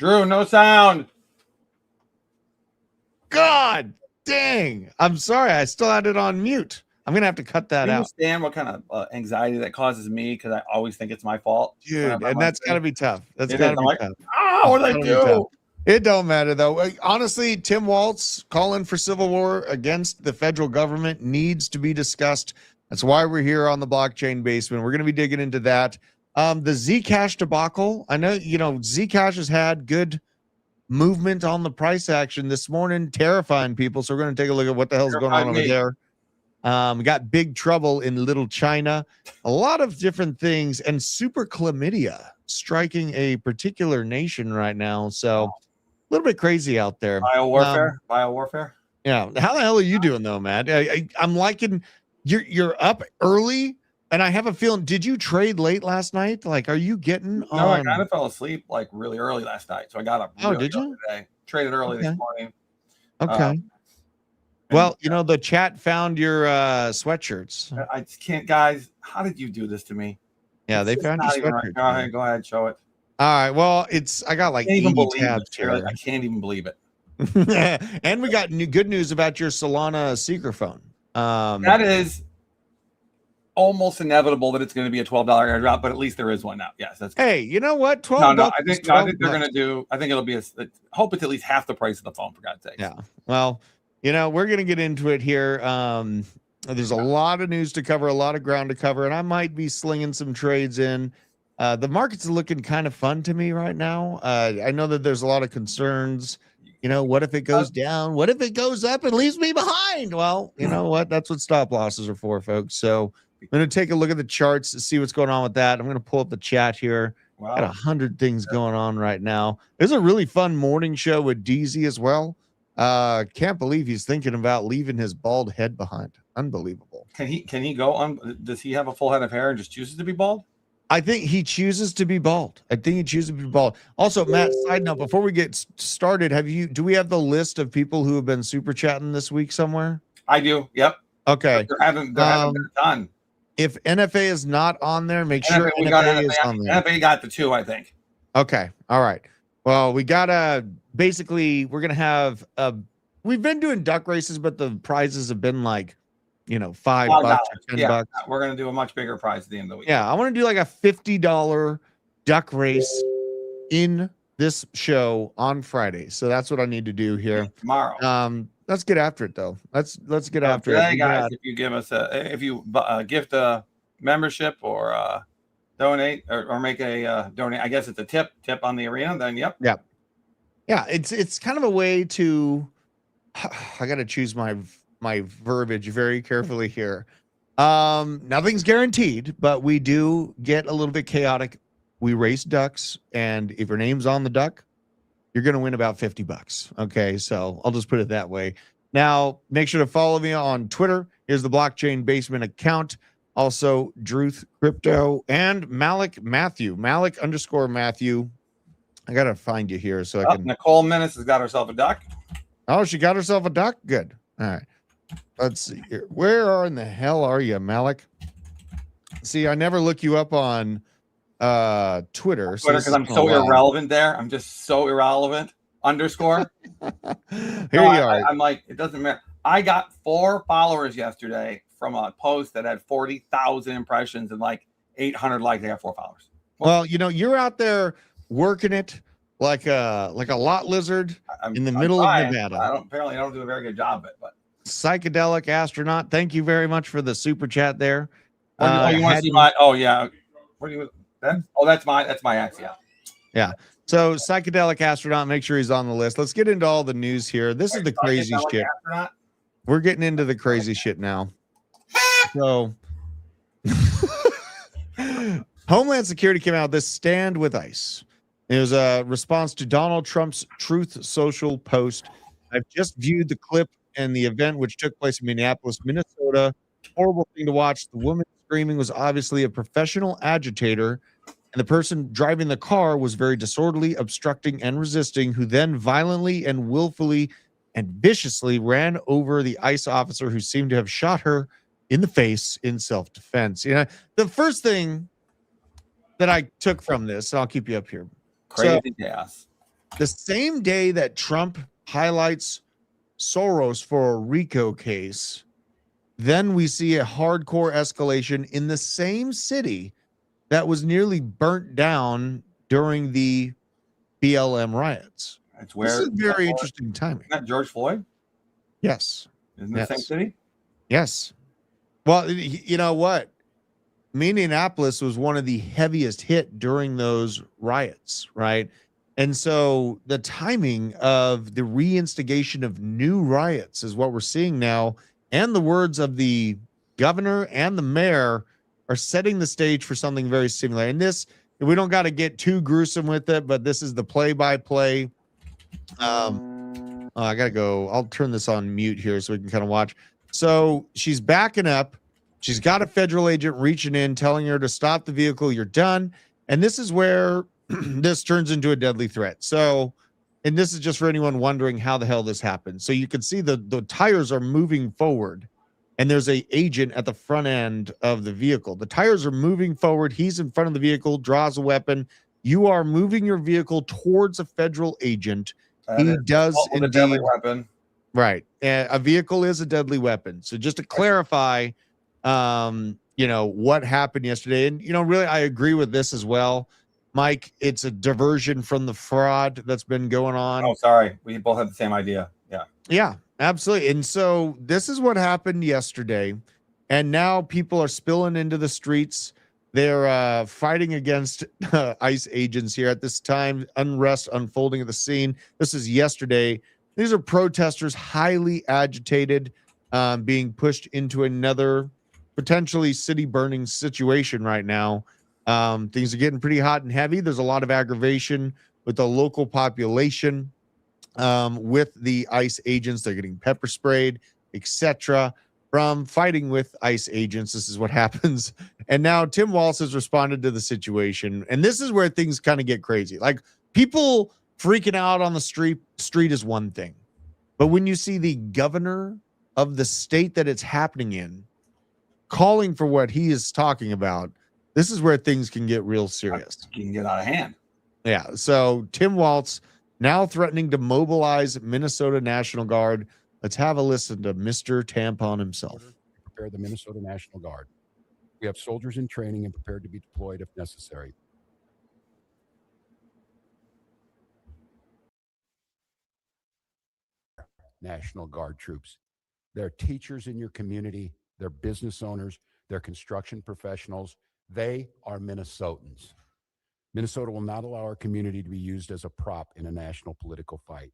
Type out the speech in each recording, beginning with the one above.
Drew, no sound. God dang. I'm sorry. I still had it on mute. I'm going to have to cut that Do you out. understand what kind of anxiety that causes me? Because I always think it's my fault. Dude, and that's got to be tough. That's It got is. to I'm be like, tough. what did I do? It don't matter, though. Honestly, Tim Walz calling for civil war against the federal government needs to be discussed. That's why we're here on the Blockchain Basement. We're going to be digging into that. The Zcash debacle. I know, Zcash has had good movement on the price action this morning, terrifying people. So we're going to take a look at what the hell's going on over there. We got big trouble in Little China, a lot of different things, and super chlamydia striking a particular nation right now. So a little bit crazy out there. Biowarfare. Yeah. How the hell are you doing though, Matt? I'm liking you're up early, and I have a feeling. Did you trade late last night? Like, are you getting? No, I kind of fell asleep like really early last night, so I got up. Did you? Today. Traded early this morning. Okay. Well, the chat found your sweatshirts. I just can't, guys. How did you do this to me? Yeah, they found your sweatshirt. Right. Go ahead, show it. All right. Well, I got like 80 tabs here. I can't even believe it. And we got good news about your Solana secret phone. That is almost inevitable that it's going to be a $12 airdrop, but at least there is one now. Yes, that's good. Hey, you know what? $12. No, I think they're going to do. I think it'll be hope it's at least half the price of the phone, for God's sake. Yeah. Well, we're going to get into it here. There's a lot of news to cover, a lot of ground to cover, and I might be slinging some trades in. The market's looking kind of fun to me right now. I know that there's a lot of concerns. What if it goes down? What if it goes up and leaves me behind? Well, you know what? That's what stop losses are for, folks. So I'm going to take a look at the charts to see what's going on with that. I'm going to pull up the chat here. Wow. Got 100 things going on right now. There's a really fun morning show with DZ as well. Can't believe he's thinking about leaving his bald head behind. Unbelievable. Can he go on? Does he have a full head of hair and just chooses to be bald? I think he chooses to be bald. Also, Matt, side note, before we get started, do we have the list of people who have been super chatting this week somewhere? I do. Yep. Okay. There haven't been a ton. If NFA is not on there, make sure NFA is on there. NFA got the 2, I think. Okay. All right. Well, we're going to have, we've been doing duck races, but the prizes have been like, $5 or $10. We're going to do a much bigger prize at the end of the week. Yeah. I want to do like a $50 duck race in this show on Friday. So that's what I need to do here tomorrow. Let's get after it though. Let's get after it. Guys, if you give us gift a membership or donate or make a donate, I guess it's a tip on the arena, then yep. Yeah, it's kind of a way to I got to choose my verbiage very carefully here. Nothing's guaranteed, but we do get a little bit chaotic. We race ducks, and if your name's on the duck, you're going to win about $50. Okay, so I'll just put it that way. Now, make sure to follow me on Twitter. Here's the Blockchain Basement account. Also, Druth Crypto and Malik_Matthew. I got to find you here so I can. Nicole Menace has got herself a duck. Oh, she got herself a duck? Good. All right. Let's see here. Where in the hell are you, Malik? See, I never look you up on Twitter because I'm so irrelevant there. I'm just so irrelevant. _ Here you are. I'm like, it doesn't matter. I got 4 followers yesterday from a post that had 40,000 impressions and like 800 likes. I got 4 followers. Well, you're out there working it like a lot lizard in the middle of Nevada. Apparently I don't do a very good job of it, but Psychedelic Astronaut, thank you very much for the super chat there. You want to see my? Oh yeah. What do you? That's my ex. Yeah. So Psychedelic Astronaut, make sure he's on the list. Let's get into all the news here. This is the crazy shit. Astronaut? We're getting into the crazy shit now. So Homeland Security came out with this stand with ICE. It was a response to Donald Trump's Truth Social post. I've just viewed the clip and the event which took place in Minneapolis, Minnesota. Horrible thing to watch. The woman screaming was obviously a professional agitator, and the person driving the car was very disorderly, obstructing and resisting, who then violently and willfully and viciously ran over the ICE officer who seemed to have shot her in the face in self-defense. The first thing that I took from this, and I'll keep you up here. Crazy gas. The same day that Trump highlights Soros for a RICO case, then we see a hardcore escalation in the same city that was nearly burnt down during the BLM riots. It's This where is very interesting timing. Isn't that George Floyd? Yes. Isn't it the same city? Yes. Well, you know what? Minneapolis was one of the heaviest hit during those riots, right? And so the timing of the reinstigation of new riots is what we're seeing now. And the words of the governor and the mayor are setting the stage for something very similar. And this, we don't got to get too gruesome with it, but this is the play-by-play. I got to go. I'll turn this on mute here so we can kind of watch. So she's backing up. She's got a federal agent reaching in, telling her to stop the vehicle. You're done. And this is where this turns into a deadly threat. So, and this is just for anyone wondering how the hell this happened. So you can see the tires are moving forward and there's a agent at the front end of the vehicle. The tires are moving forward. He's in front of the vehicle, draws a weapon. You are moving your vehicle towards a federal agent. He does indeed. A deadly weapon. Right. A vehicle is a deadly weapon. So just to clarify, you know, what happened yesterday. And, you know, really, I agree with this as well. Mike, it's a diversion from the fraud that's been going on. Oh, sorry. We both had the same idea. Yeah. Yeah, absolutely. And so this is what happened yesterday. And now people are spilling into the streets. They're fighting against ICE agents here at this time. Unrest unfolding at the scene. This is yesterday. These are protesters highly agitated, being pushed into another potentially city burning situation right now. Things are getting pretty hot and heavy. There's a lot of aggravation with the local population, with the ICE agents. They're getting pepper sprayed, etc. from fighting with ICE agents. This is what happens. And now Tim Walz has responded to the situation. And this is where things kind of get crazy. Like, people freaking out on the street is one thing. But when you see the governor of the state that it's happening in calling for what he is talking about, this is where things can get real serious. You can get out of hand. Yeah. So Tim Walz now threatening to mobilize Minnesota National Guard. Let's have a listen to Mr. Tampon himself. Prepare the Minnesota National Guard. We have soldiers in training and prepared to be deployed if necessary. National Guard troops. They're teachers in your community. They're business owners. They're construction professionals. They are Minnesotans. Minnesota will not allow our community to be used as a prop in a national political fight.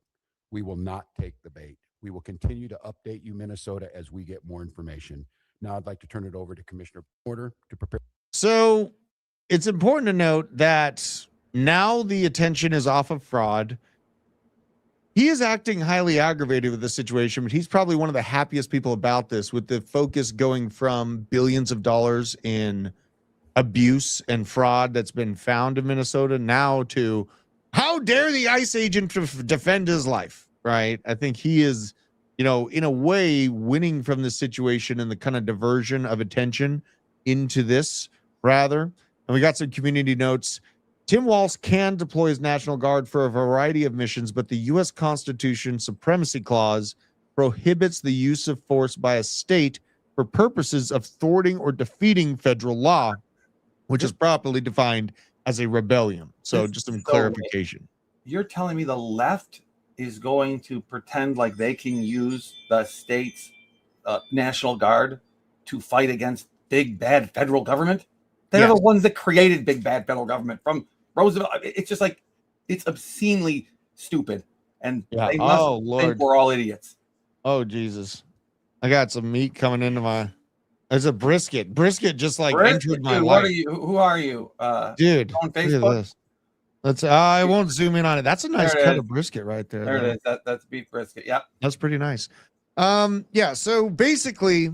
We will not take the bait. We will continue to update you, Minnesota, as we get more information. Now I'd like to turn it over to Commissioner Porter to prepare. So it's important to note that now the attention is off of fraud. He is acting highly aggravated with the situation, but he's probably one of the happiest people about this, with the focus going from billions of dollars in abuse and fraud that's been found in Minnesota now to how dare the ICE agent defend his life, right? I think he is, you know, in a way winning from this situation and the kind of diversion of attention into this rather. And we got some community notes. Tim Walz can deploy his National Guard for a variety of missions, but the U.S. Constitution Supremacy Clause prohibits the use of force by a state for purposes of thwarting or defeating federal law, which is properly defined as a rebellion. So just some clarification. You're telling me the left is going to pretend like they can use the state's National Guard to fight against big, bad federal government? They're the ones that created big, bad federal government from Roosevelt. It's just like, it's obscenely stupid. And they must think we're all idiots. Oh, Jesus. I got some meat coming into my... There's a brisket. Brisket just like entered my life. What are you? Who are you? Dude, on Facebook? Let's I won't zoom in on it. That's a nice cut of brisket right there. There it is. That's beef brisket. Yeah. That's pretty nice. Yeah, so basically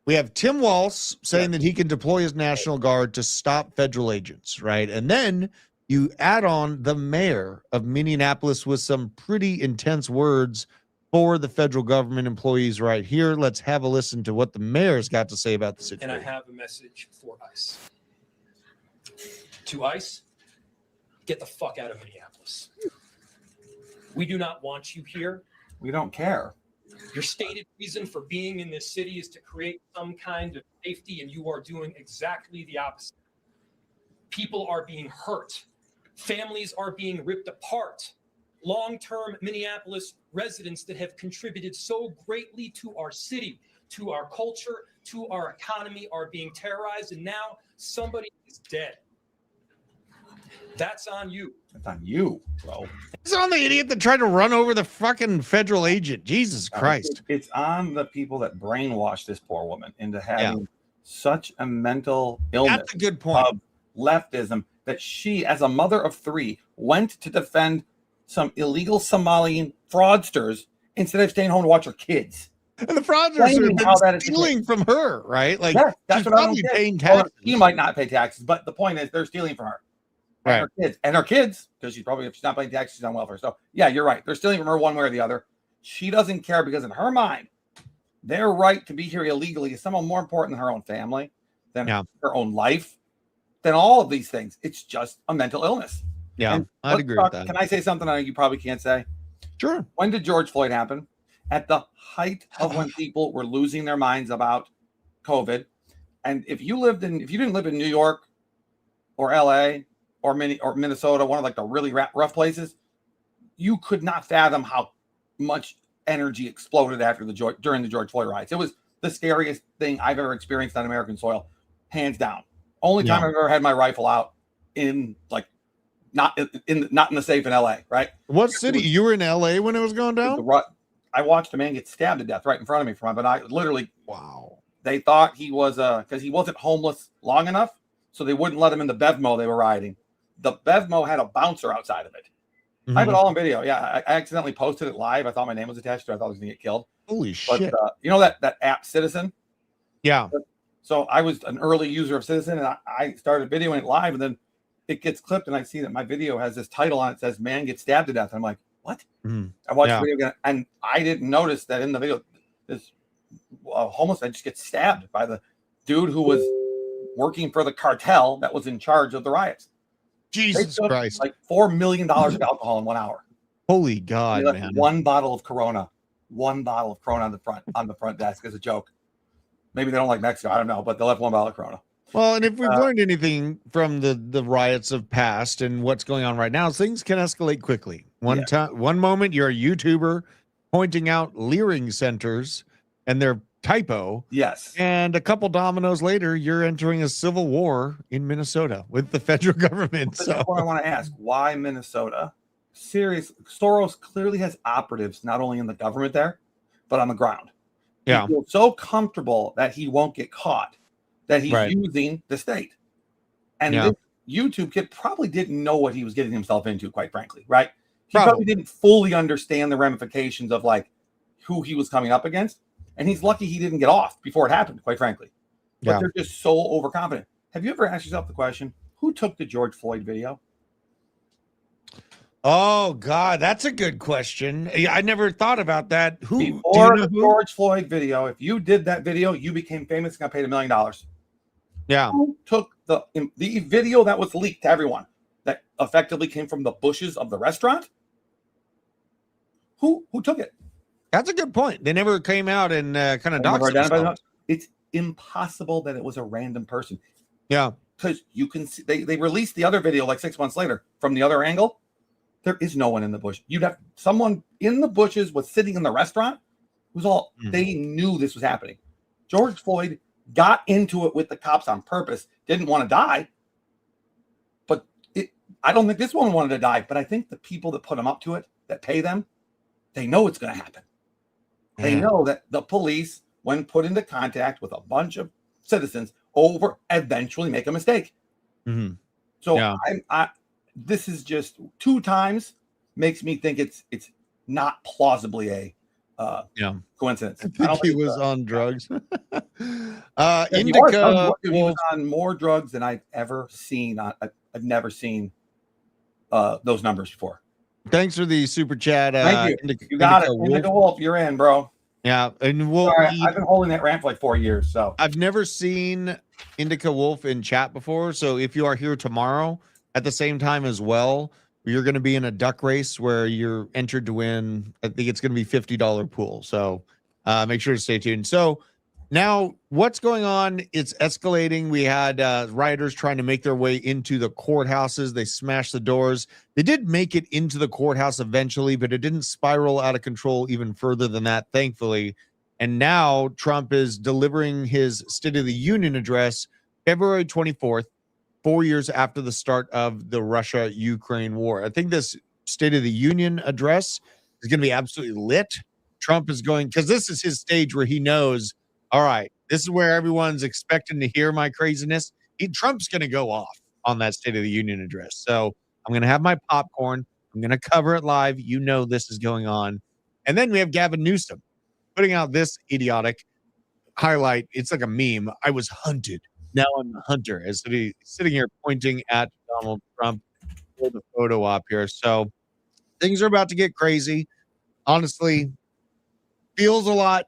we have Tim Walz saying that he can deploy his National Guard to stop federal agents, right? And then you add on the mayor of Minneapolis with some pretty intense words for the federal government employees right here. Let's have a listen to what the mayor's got to say about the situation. And I have a message for ICE. To ICE, get the fuck out of Minneapolis. We do not want you here. We don't care. Your stated reason for being in this city is to create some kind of safety, and you are doing exactly the opposite. People are being hurt. Families are being ripped apart. Long-term Minneapolis residents that have contributed so greatly to our city, to our culture, to our economy are being terrorized, and now somebody is dead. That's on you. It's on you, bro. It's on the idiot that tried to run over the fucking federal agent. Jesus Christ. It's on the people that brainwashed this poor woman into having such a mental illness. That's a good point. Of leftism that she, as a mother of 3, went to defend some illegal Somalian fraudsters instead of staying home to watch her kids. And the fraudsters have been stealing from her, right? Like, yeah, that's she's what probably paying taxes. He might not pay taxes, but the point is they're stealing from her. Right. And her kids, because she's probably, if she's not paying taxes, she's on welfare. So yeah, you're right. They're stealing from her one way or the other. She doesn't care because in her mind, their right to be here illegally is somehow more important than her own family, than her own life, than all of these things. It's just a mental illness. Yeah, and I'd agree with that. Can I say something you probably can't say? Sure. When did George Floyd happen? At the height of when people were losing their minds about COVID. And if you didn't live in New York or LA or Minnesota, one of like the really rough places, you could not fathom how much energy exploded during the George Floyd riots. It was the scariest thing I've ever experienced on American soil, hands down. Only time I've ever had my rifle out in like not in the safe in LA, right? What city? You were in LA when it was going down? I watched a man get stabbed to death right in front of me but I literally, wow. They thought he was because he wasn't homeless long enough, so they wouldn't let him in the Bevmo they were riding. The Bevmo had a bouncer outside of it. Mm-hmm. I have it all on video. Yeah, I accidentally posted it live. I thought my name was attached to it. I thought I was gonna get killed. Holy shit. You know that app Citizen? Yeah. So I was an early user of Citizen, and I started videoing it live, and then it gets clipped, and I see that my video has this title on it, says "Man Gets Stabbed to Death." I'm like, what? Mm-hmm. I watched the video again, and I didn't notice that in the video, this homeless man just gets stabbed by the dude who was working for the cartel that was in charge of the riots. Jesus Christ! Like $4 million of alcohol in 1 hour. Holy God, man! One bottle of Corona on the front desk as a joke. Maybe they don't like Mexico. I don't know, but they left one bottle of Corona. Well, and if we've learned anything from the riots of past and what's going on right now, things can escalate quickly. One moment you're a YouTuber pointing out leering centers and their typo. Yes. And a couple dominoes later, you're entering a civil war in Minnesota with the federal government. So that's what I want to ask. Why Minnesota? Soros clearly has operatives not only in the government there, but on the ground. Yeah. He feels so comfortable that he won't get caught that he's using the state. And this YouTube kid probably didn't know what he was getting himself into, quite frankly, right? He probably didn't fully understand the ramifications of like who he was coming up against. And he's lucky he didn't get off before it happened, quite frankly. But they're just so overconfident. Have you ever asked yourself the question, who took the George Floyd video? Oh, God, that's a good question. I never thought about that. Before the George Floyd video, if you did that video, you became famous and got paid $1 million. Yeah. Who took the video that was leaked to everyone that effectively came from the bushes of the restaurant? Who took it? That's a good point. They never came out and kind of doxed themselves. It's impossible that it was a random person. Yeah. Because you can see they released the other video like 6 months later from the other angle. There is no one in the bush. You'd have someone in the bushes was sitting in the restaurant. It was all they knew this was happening. George Floyd got into it with the cops on purpose, didn't want to die. But I don't think this one wanted to die. But I think the people that put him up to it, that pay them, they know it's going to happen. They know that the police, when put into contact with a bunch of citizens, eventually make a mistake. Mm-hmm. So this is just 2 times makes me think it's not plausibly a coincidence. I think he was on drugs. Indica he was on more drugs than I've ever seen. I've never seen those numbers before. Thanks for the super chat. Thank you. You got it. Indica Wolf, you're in, bro. Yeah, and I've been holding that rant for like 4 years. So I've never seen Indica Wolf in chat before. So if you are here tomorrow at the same time as well, you're going to be in a duck race where you're entered to win. I think it's going to be $50 pool. So make sure to stay tuned. So now what's going on? It's escalating. We had rioters trying to make their way into the courthouses. They smashed the doors. They did make it into the courthouse eventually, but it didn't spiral out of control even further than that, thankfully. And now Trump is delivering his State of the Union address February 24th, 4 years after the start of the Russia-Ukraine war. I think this State of the Union address is going to be absolutely lit. Trump is going, because this is his stage where he knows, all right, this is where everyone's expecting to hear my craziness. Trump's going to go off on that State of the Union address. So I'm going to have my popcorn. I'm going to cover it live. You know this is going on. And then we have Gavin Newsom putting out this idiotic highlight. It's like a meme. I was hunted. Now I'm the hunter. As he's sitting here pointing at Donald Trump for the photo op here. So things are about to get crazy. Honestly, feels a lot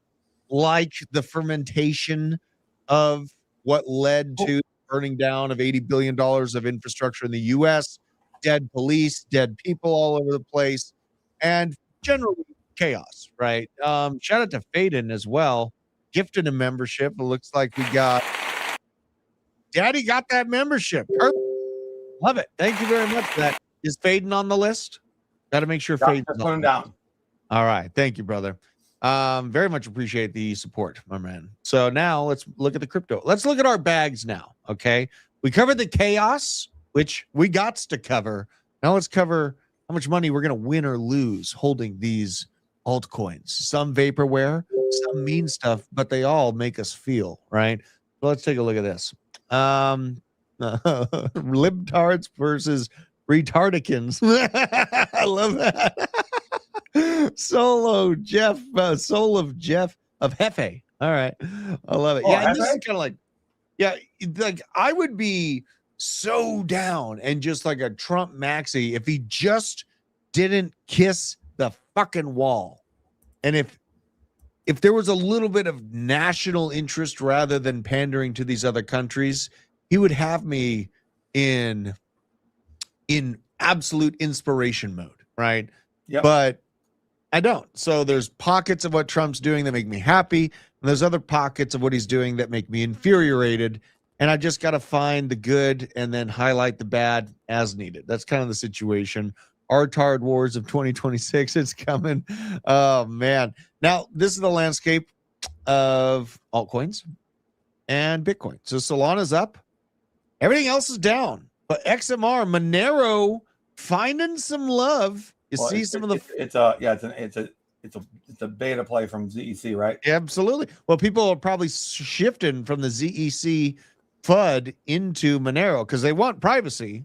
like the fermentation of what led to burning down of $80 billion of infrastructure in the U.S., dead police, dead people all over the place, and generally chaos, right? Shout out to Faden as well. Gifted a membership. It looks like we got Daddy got that membership. Perfect. Love it. Thank you very much for that. Is Faden on the list? Got to make sure Faden's put him down. All right. Thank you, brother. Very much appreciate the support, my man. So now let's look at the crypto. Let's look at our bags now. Okay. We covered the chaos, which we got to cover. Now let's cover how much money we're going to win or lose holding these altcoins. Some vaporware, some mean stuff, but they all make us feel right. So let's take a look at this. Libtards versus retardicans. I love that. Soul of Jeff of Hefe. All right. I love it. Yeah, and this is kind of like, yeah, like I would be so down and just like a Trump maxi if he just didn't kiss the fucking wall. And if there was a little bit of national interest rather than pandering to these other countries, he would have me in absolute inspiration mode, right? Yep. But I don't. So there's pockets of what Trump's doing that make me happy, and there's other pockets of what he's doing that make me infuriated. And I just got to find the good and then highlight the bad as needed. That's kind of the situation. Artard Wars of 2026, it's coming. Oh, man. Now, this is the landscape of altcoins and Bitcoin. So Solana's up. Everything else is down. But XMR, Monero, finding some love. You see some of the... It's a beta play from ZEC, right? Absolutely. Well, people are probably shifting from the ZEC FUD into Monero because they want privacy.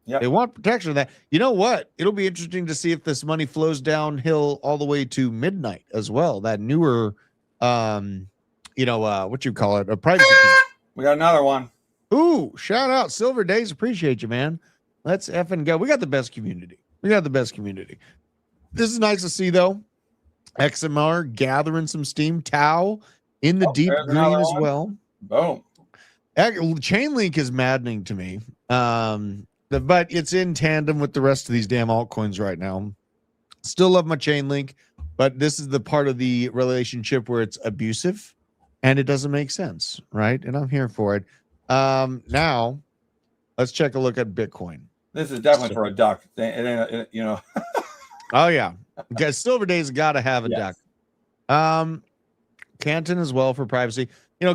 Yep. They want protection of that. You know what? It'll be interesting to see if this money flows downhill all the way to midnight as well. That newer, what you call it, a privacy. We got another one. Ooh, shout out Silver Days. Appreciate you, man. Let's effing go. We got the best community. This is nice to see, though. XMR gathering some steam. Tau in the deep green as well. Boom. Chainlink is maddening to me. But it's in tandem with the rest of these damn altcoins right now. Still love my Chainlink, but this is the part of the relationship where it's abusive and it doesn't make sense, right? And I'm here for it. Now, let's check a look at Bitcoin. This is definitely for a duck. Oh, yeah. Because Silver Days got to have a duck. Canton as well for privacy.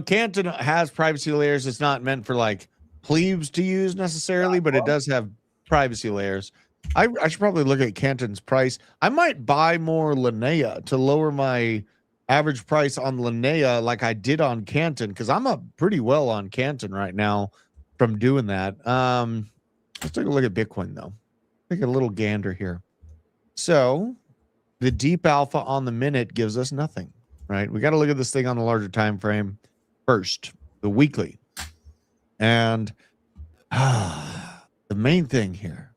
Canton has privacy layers. It's not meant for like plebes to use necessarily, but it does have privacy layers. I should probably look at Canton's price. I might buy more Linnea to lower my average price on Linnea like I did on Canton, because I'm up pretty well on Canton right now from doing that. Let's take a look at Bitcoin, though. Take a little gander here. So the deep alpha on the minute gives us nothing, right? We got to look at this thing on a larger time frame first, the weekly. And the main thing here,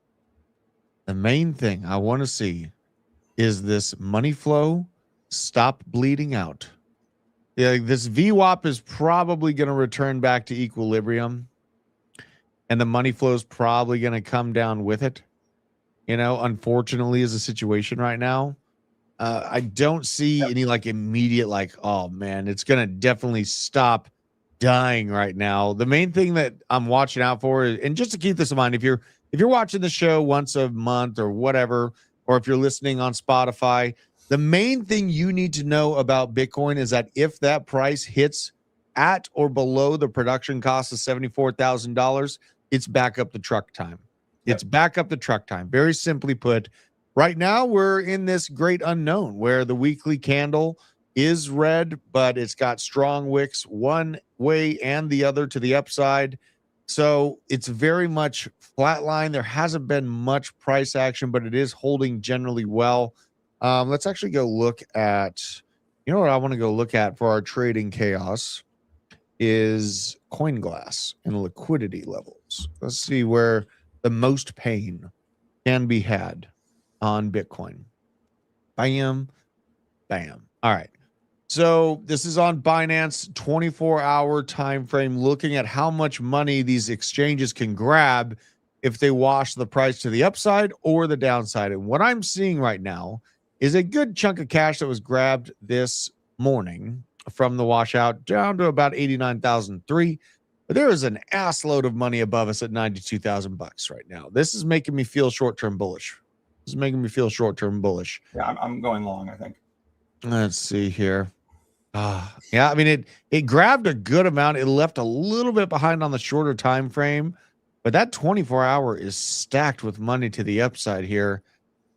the main thing I want to see is this money flow stop bleeding out. Yeah, this VWAP is probably going to return back to equilibrium, and the money flow is probably going to come down with it. unfortunately is a situation right now. I don't see any like immediate, like, oh man, it's going to definitely stop dying right now. The main thing that I'm watching out for is, and just to keep this in mind, if you're watching the show once a month or whatever, or if you're listening on Spotify, the main thing you need to know about Bitcoin is that if that price hits at or below the production cost of $74,000, it's back up the truck time. It's back up the truck time. Very simply put, right now we're in this great unknown where the weekly candle is red, but it's got strong wicks one way and the other to the upside. So it's very much flatline. There hasn't been much price action, but it is holding generally well. Let's actually go look at, what I want to go look at for our trading chaos is CoinGlass and liquidity levels. Let's see where the most pain can be had on Bitcoin. Bam, bam. All right. So this is on Binance 24-hour time frame, looking at how much money these exchanges can grab if they wash the price to the upside or the downside. And what I'm seeing right now is a good chunk of cash that was grabbed this morning from the washout down to about 89,003. But there is an ass load of money above us at 92,000 bucks right now. This is making me feel short-term bullish. Yeah, I'm going long, I think. Let's see here. Yeah, I mean, it grabbed a good amount. It left a little bit behind on the shorter time frame, but that 24-hour is stacked with money to the upside here.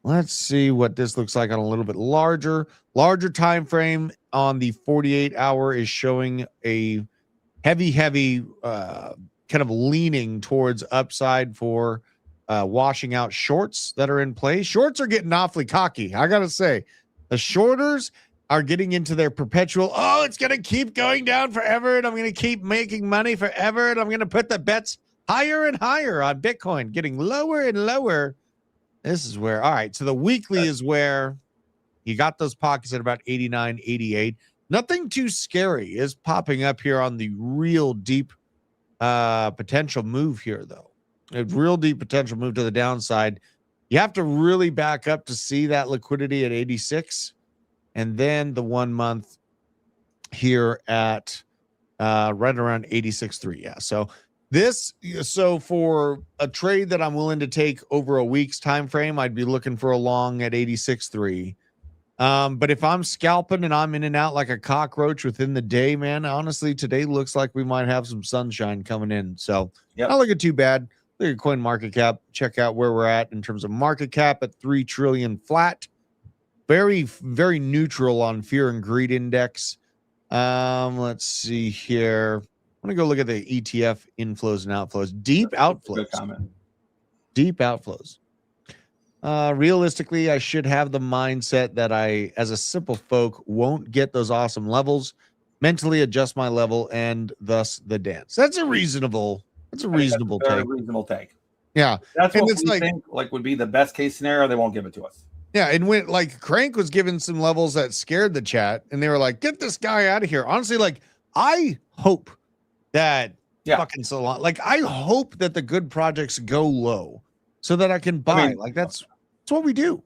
Let's see what this looks like on a little bit larger time frame. On the 48-hour is showing a heavy kind of leaning towards upside for washing out shorts that are in play. Shorts are getting awfully cocky. I gotta say, the shorters are getting into their perpetual, oh, it's going to keep going down forever, and I'm going to keep making money forever, and I'm going to put the bets higher and higher on Bitcoin, getting lower and lower. This is where, all right, so the weekly is where you got those pockets at about 89, 88. Nothing too scary is popping up here on the real deep potential move here, though. A real deep potential move to the downside. You have to really back up to see that liquidity at 86. And then the 1 month here at right around 86.3. Yeah. So for a trade that I'm willing to take over a week's time frame, I'd be looking for a long at 86.3. But if I'm scalping and I'm in and out like a cockroach within the day, man, honestly, today looks like we might have some sunshine coming in. So not looking too bad. Look at coin market cap. Check out where we're at in terms of market cap at 3 trillion flat. Very, very neutral on fear and greed index. Let's see here. I'm going to go look at the ETF inflows and outflows. Deep outflows. Realistically, I should have the mindset that I, as a simple folk, won't get those awesome levels, mentally adjust my level, and thus the dance. That's a reasonable take. Reasonable take. Yeah. That's what we think would be the best case scenario. They won't give it to us. Yeah, and when Crank was given some levels that scared the chat, and they were like, "Get this guy out of here." Honestly, I hope that fucking Solana, I hope that the good projects go low so that I can buy. That's what we do.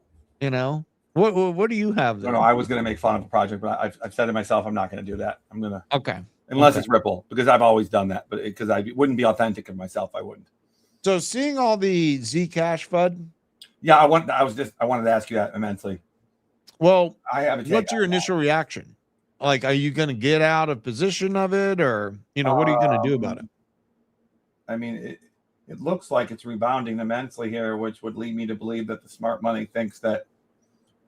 What do you have there? No, I was going to make fun of the project, but I've said to myself, I'm not going to do that. I'm gonna unless it's Ripple, because I've always done that, but because I wouldn't be authentic of myself, I wouldn't. So seeing all the Zcash FUD. Yeah, I wanted to ask you that immensely. Well, I have a what's your initial reaction? Are you going to get out of position of it, or what are you going to do about it? I mean, it looks like it's rebounding immensely here, which would lead me to believe that the smart money thinks that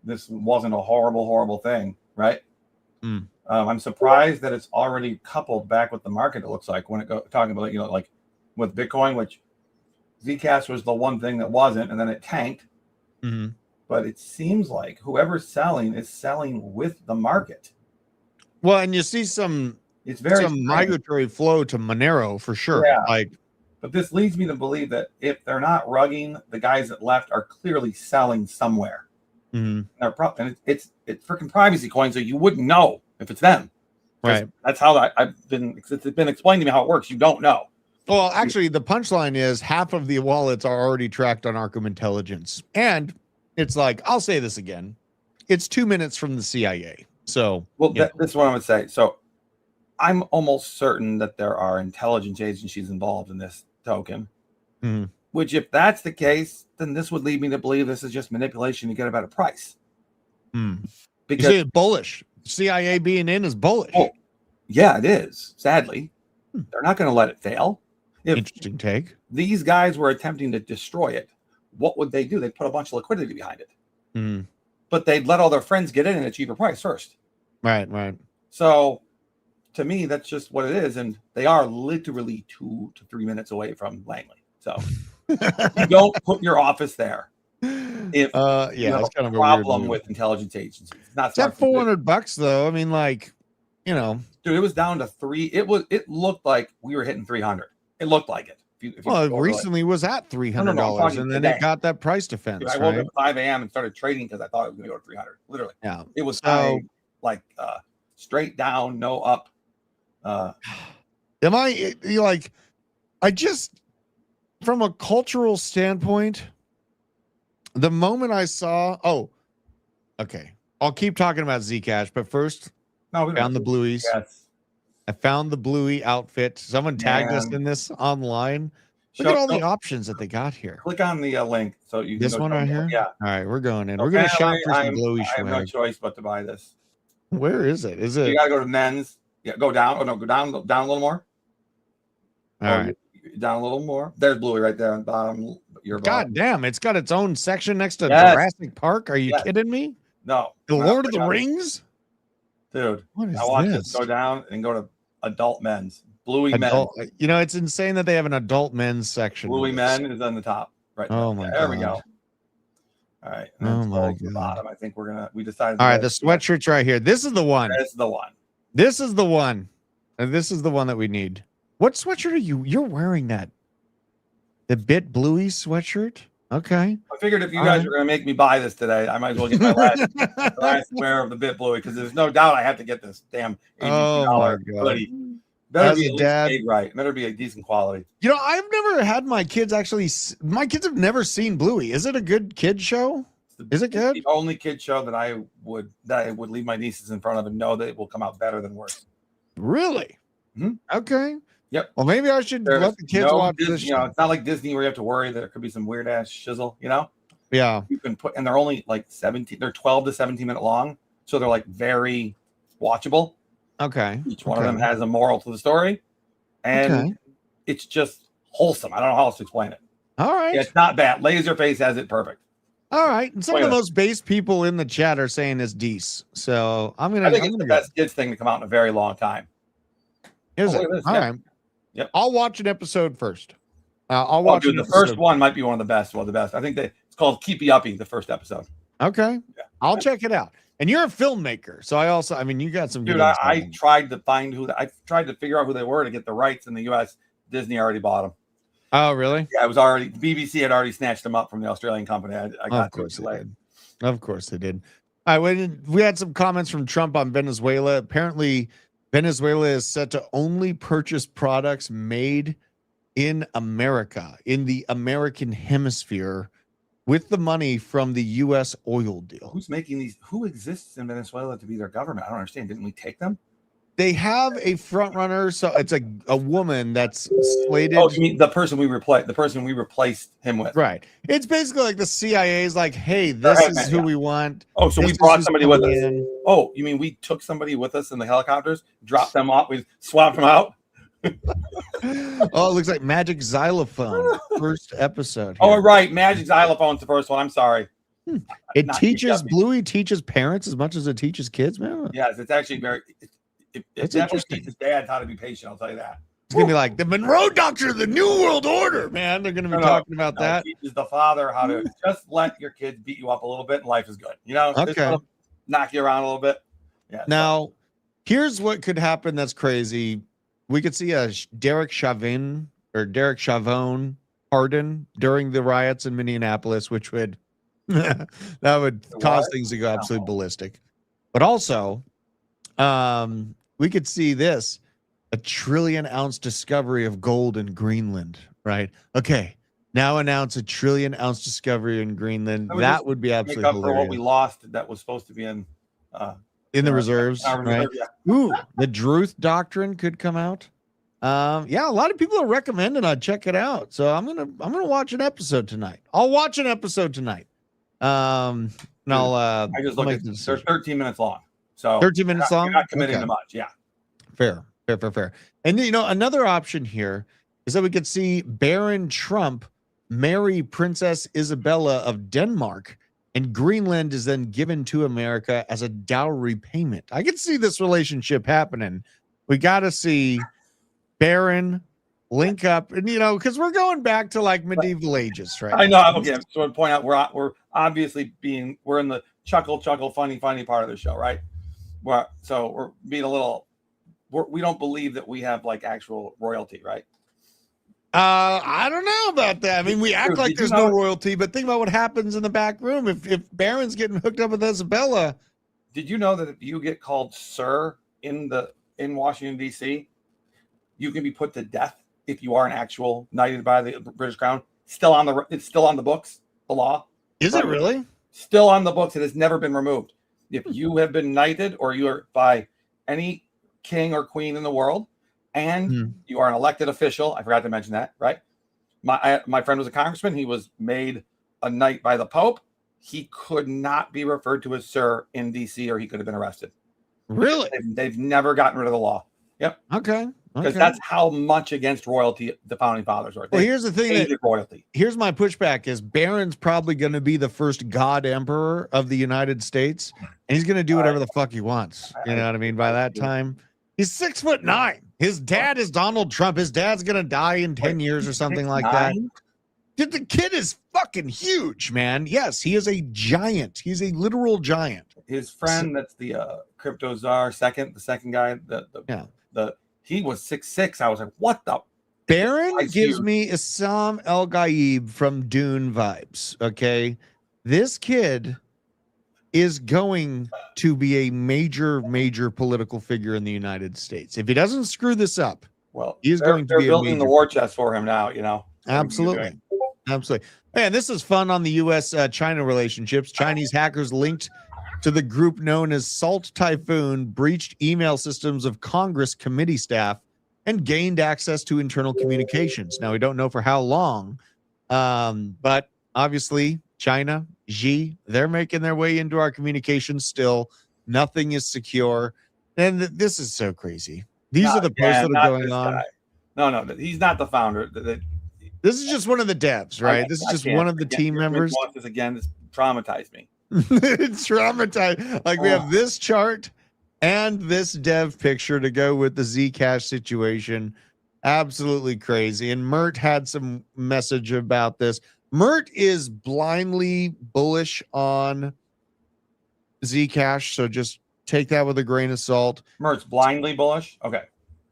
this wasn't a horrible thing, right? I'm surprised that it's already coupled back with the market. It looks like when talking about with Bitcoin, which Zcash was the one thing that wasn't, and then it tanked. Mm-hmm. But it seems like whoever's selling is selling with the market. Well, and you see some migratory flow to Monero for sure. Yeah. But this leads me to believe that if they're not rugging, the guys that left are clearly selling somewhere. Mm-hmm. And it's freaking privacy coin, so you wouldn't know if it's them. Right. That's how it's been explained to me how it works. You don't know. Well, actually, the punchline is half of the wallets are already tracked on Arkham Intelligence. And it's like, I'll say this again. It's 2 minutes from the CIA. So, well, this is what I would say. So I'm almost certain that there are intelligence agencies involved in this token, which if that's the case, then this would lead me to believe this is just manipulation to get a better price. Because you say it's bullish. CIA being in is bullish. Oh, yeah, it is. Sadly, they're not going to let it fail. If interesting take. These guys were attempting to destroy it, what would they do? They'd put a bunch of liquidity behind it. But they'd let all their friends get in at a cheaper price first. Right. So to me, that's just what it is. And they are literally 2 to 3 minutes away from Langley. So you don't put your office there. If you have that's kind a of a problem weird with intelligence agencies. It's not that $400 though. I mean, like, you know, dude, it was down to 3. It looked like we were hitting 300. It looked like it. It recently was at $300, and then it got that price defense. Dude, I woke up at 5 a.m. and started trading because I thought it was going to go to 300. Literally, yeah. It was like straight down, no up. Am I like? I just, from a cultural standpoint, the moment I saw, okay, I'll keep talking about Zcash, but first, found the Blueies. Yes. I found the Bluey outfit. Someone tagged us in this online. Look at all the options that they got here. Click on the link so you can this one right here. Yeah. All right, we're going in. We're going to shop for some Bluey swag. I have no choice but to buy this. Where is it? Is it? You gotta go to men's. Yeah, go down. Oh no, go down a little more. All right, down a little more. There's Bluey right there on the bottom. God damn! It's got its own section next to Jurassic Park. Are you kidding me? No. The Lord of the Rings. Dude, what is I want this? Go down and go to adult men's. Bluey men. You know, it's insane that they have an adult men's section. Bluey men is on the top. Right. Oh my God. There we go. All right. Oh my God. The bottom. I think we decided. All right, the sweatshirt's right here. This is the one. This is the one. This is the one. And this is the one that we need. What sweatshirt are you? You're wearing that. The Bit Bluey sweatshirt. Okay. I figured if you guys were going to make me buy this today, I might as well get my last wear of the Bit Bluey because there's no doubt I have to get this damn $82 hoodie. Better be made right. Better be a decent quality. You know, I've never had my kids my kids have never seen Bluey. Is it a good kid show? Is it good? The only kid show that I would leave my nieces in front of and know that it will come out better than worse. Really? Okay. Yep. Well, maybe I should let the kids watch this. You know, it's not like Disney where you have to worry that there could be some weird ass shizzle. You know. Yeah. You can put, and they're only like 17. They're 12 to 17 minute long, so they're like very watchable. Okay. Each one of them has a moral to the story, and it's just wholesome. I don't know how else to explain it. All right. Yeah, it's not bad. Laserface has it perfect. All right. And some of the most base people in the chat are saying it's decent. So I think it's the best kids thing to come out in a very long time. Is it? All right. Yep. I'll watch an episode first. I'll watch the first one might be one of the best. One of the best. I think it's called Keepy Uppy, the first episode. Okay. Yeah. I'll check it out. And you're a filmmaker, so I mean, you got some good. Dude, I tried to find I tried to figure out who they were to get the rights in the U.S. Disney already bought them. Oh, really? Yeah, it was already BBC had already snatched them up from the Australian company. I got of course they did. Of course they did. All right, we had some comments from Trump on Venezuela. Apparently, Venezuela is set to only purchase products made in America, in the American hemisphere, with the money from the U.S. oil deal. Who's making these? Who exists in Venezuela to be their government? I don't understand. Didn't we take them? They have a front runner, so it's a woman that's slated. Oh, you mean the person we replaced? The person we replaced him with? Right. It's basically like the CIA is like, hey, this is who we want. Oh, so we brought somebody with us. Oh, you mean we took somebody with us in the helicopters, dropped them off, we swapped them out? Oh, it looks like Magic Xylophone, first episode. Here. Oh, right. Magic Xylophone's the first one. I'm sorry. It teaches Bluey teaches parents as much as it teaches kids, man. Yes, it's actually very. It definitely teaches dads how to be patient. I'll tell you that. It's gonna be like the Monroe Doctrine of the New World Order, man. They're gonna be talking about that. It teaches the father how to just let your kids beat you up a little bit, and life is good. You know, knock you around a little bit. Yeah. Now, here's what could happen. That's crazy. We could see a Derek Chauvin pardon during the riots in Minneapolis, which would that would cause things to go absolutely ballistic. But also, we could see this. a trillion-ounce discovery of gold in Greenland, right? Okay, now announce a trillion-ounce discovery in Greenland. That would be make absolutely up for what we hilarious. lost that was supposed to be in The reserves, our right? reserve, yeah. Ooh, the Druth Doctrine could come out. Yeah, a lot of people are recommending I check it out. So I'm gonna watch an episode tonight. I'll watch an episode tonight. And I'll I just looked at they're 13 minutes long. So 13 minutes long. You're not committing Okay. to much. Yeah. Fair. And another option here is that we could see Baron Trump marry Princess Isabella of Denmark, and Greenland is then given to America as a dowry payment. I can see this relationship happening. We got to see Baron link up, and because we're going back to like medieval ages, right? I know. Okay, so I point out we're obviously we're in the chuckle funny part of the show, right? So we're being a little. We don't believe that we have like actual royalty, right? I don't know about that. I mean, we act like there's no royalty, but think about what happens in the back room if Baron's getting hooked up with Isabella. Did you know that if you get called sir in Washington D.C., you can be put to death if you are an actual knighted by the British Crown? It's still on the books. The law is it really still on the books? It has never been removed. If you have been knighted or you are by any king or queen in the world, and you are an elected official, I forgot to mention that, right? My friend was a congressman. He was made a knight by the Pope. He could not be referred to as sir in D.C. or he could have been arrested. Really? They've never gotten rid of the law. Yep. Okay. Because that's how much against royalty the founding fathers were. Well, here's the thing. Royalty. Here's my pushback is Baron's probably going to be the first God Emperor of the United States, and he's going to do whatever the fuck he wants. You know what I mean? By that time, he's 6'9". His dad is Donald Trump. His dad's going to die in 10 years or something like that. Dude, the kid is fucking huge, man. Yes, he is a giant. He's a literal giant. His friend, that's the crypto czar, the second guy, he was 6'6". I was like, what the? Baron gives me Issam El Gaib from Dune vibes. Okay. This kid is going to be a major political figure in the United States. If he doesn't screw this up, he's going to be building the war chest for him now, Absolutely. Man, this is fun on the U.S.-China relationships. Chinese hackers linked to the group known as Salt Typhoon breached email systems of Congress committee staff and gained access to internal communications. Now, we don't know for how long, but obviously China, Xi, they're making their way into our communications still. Nothing is secure. And this is so crazy. These are the posts that are going on. No, he's not the founder. This is just one of the devs, right? This is just one of the team members. This again, this traumatized me. It's traumatized. Like we have this chart and this dev picture to go with the Zcash situation. Absolutely crazy. And Mert had some message about this. Mert is blindly bullish on Zcash, so just take that with a grain of salt. Mert's blindly bullish? Okay.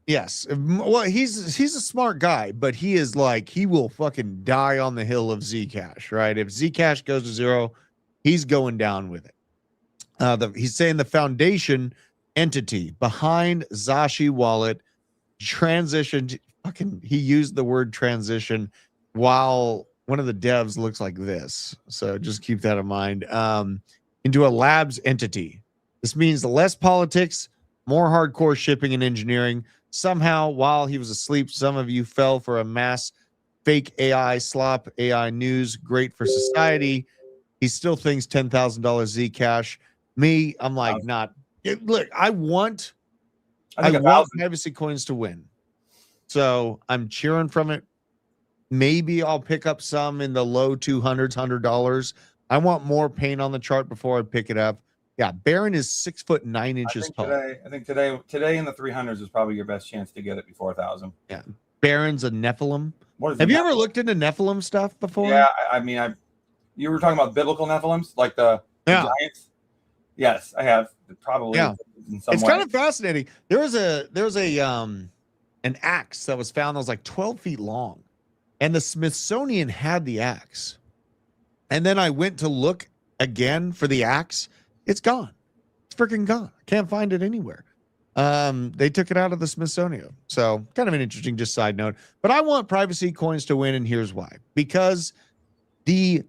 Yes. Well, he's a smart guy, but he is like, he will fucking die on the hill of Zcash, right? If Zcash goes to zero, he's going down with it. He's saying the foundation entity behind Zashi wallet transitioned. He used the word transition while one of the devs looks like this. So just keep that in mind. Into a labs entity. This means less politics, more hardcore shipping and engineering. Somehow, while he was asleep, some of you fell for a mass fake AI slop AI news. Great for society. He still thinks $10,000 Zcash. Me, I'm like, not. Look, I want privacy coins to win. So I'm cheering from it. Maybe I'll pick up some in the low 200s, $100. I want more paint on the chart before I pick it up. Yeah, Baron is 6'9" tall. I think today in the 300s is probably your best chance to get it before 1,000. Yeah, Baron's a Nephilim. Have you ever looked into Nephilim stuff before? Yeah, I mean, you were talking about biblical Nephilims, like the giants. Yes, I have probably. Yeah, in some it's way. kind of fascinating. There was an axe that was found that was like 12 feet long, and the Smithsonian had the axe. And then I went to look again for the axe. It's gone. It's freaking gone. I can't find it anywhere. They took it out of the Smithsonian. So kind of an interesting just side note. But I want privacy coins to win, and here's why. Because the